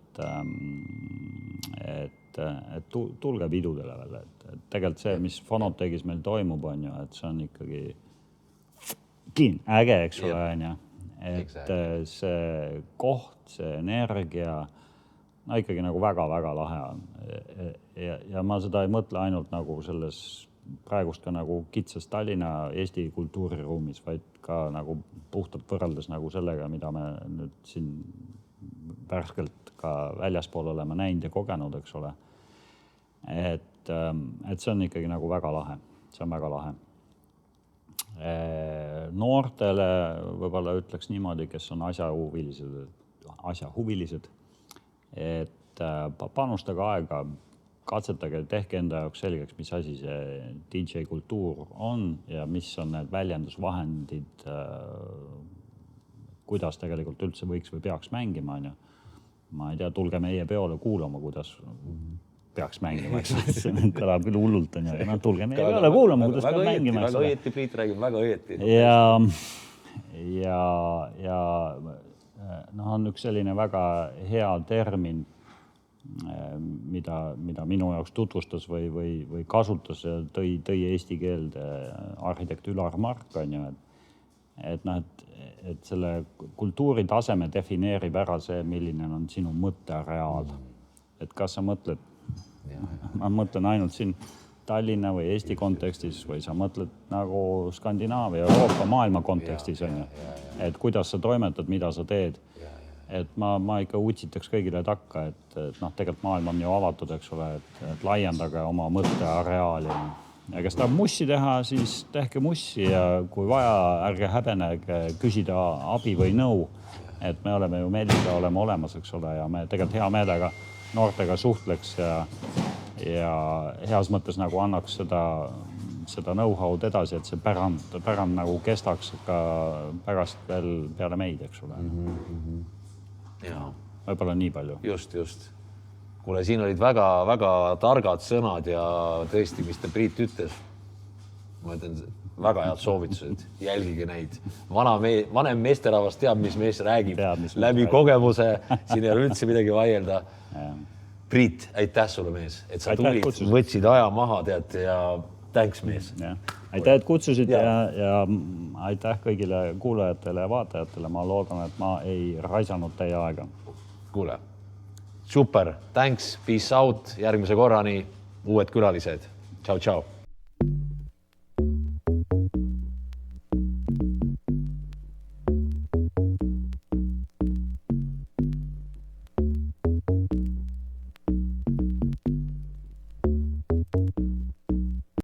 tulge pidudele veel, et tegelikult see, mis Fonotegis meil toimub, on ju, et see on ikkagi äge, eks ole, on ju. Et see koht, see energia, no ikkagi nagu väga-väga lahe on. Ja ma seda ei mõtle ainult nagu selles praegust ka nagu kitsas Tallinna Eesti kultuuriruumis, vaid ka nagu puhtalt võrreldes nagu sellega, mida me nüüd siin värskelt ka väljaspool oleme näinud ja kogenud, eks ole. Et see on ikkagi nagu väga lahe. See on väga lahe. Noortele võib-olla ütleks niimoodi, kes on asjahuvilised, et panustage aega, katsetage, tehke enda jaoks selgeks, mis asi see DJ kultuur on ja mis on need väljendusvahendid, kuidas tegelikult üldse võiks või peaks mängima. Ma ei tea, tulge meie peole kuulama, kuidas peaks mängima, eks see kõlab küll hullult, aga tulge meie peale kuulama, kuidas peaks mängima. Väga õieti, Priit räägib, väga õieti. Ja on üks selline väga hea termin, mida minu jaoks tutvustas või kasutas ja tõi eesti keelde arhitekt Ülar Mark, on ju, et selle kultuuri taseme defineerib ära see, milline on sinu mõtteareaal. Et kas sa mõtled, ma mõtlen ainult siin Tallinna või Eesti kontekstis või sa mõtled nagu Skandinaavia, Euroopa, maailma kontekstis, on ju, et kuidas sa toimetad, mida sa teed. Et ma ikka utsitaks kõigile takka, et tegelikult maailm on ju avatud, eks ole, et laiendage oma mõtteareaali. Ja kes tahab mussi teha, siis tehke mussi ja kui vaja, ärge häbenege küsida abi või nõu. Et me oleme ju meelega oleme olemas, eks ole, ja me tegelikult hea meelega noortega suhtleks ja heas mõttes nagu annaks seda know-how'd edasi, et see pärand nagu kestaks ka pärast veel peale meid, eks ole. Jaa. Võib-olla nii palju. Just. Kuule, siin olid väga targad sõnad ja tõesti, mis te Priit ütles, ma ütlen, väga head soovitused, jälgige neid. Vanem meesterahvas teab, mis mees räägib läbi kogemuse, siin ei ole üldse midagi vaielda. Priit, aitäh sulle, mees, et sa tulid, võtsid aja maha, tead, ja thanks, mees. Aitäh, et kutsusid ja aitäh kõigile kuulajatele ja vaatajatele. Ma loodan, et ma ei raisanud teie aega. Kuule, super, thanks, peace out, järgmise korrani, uued külalised. Tšau.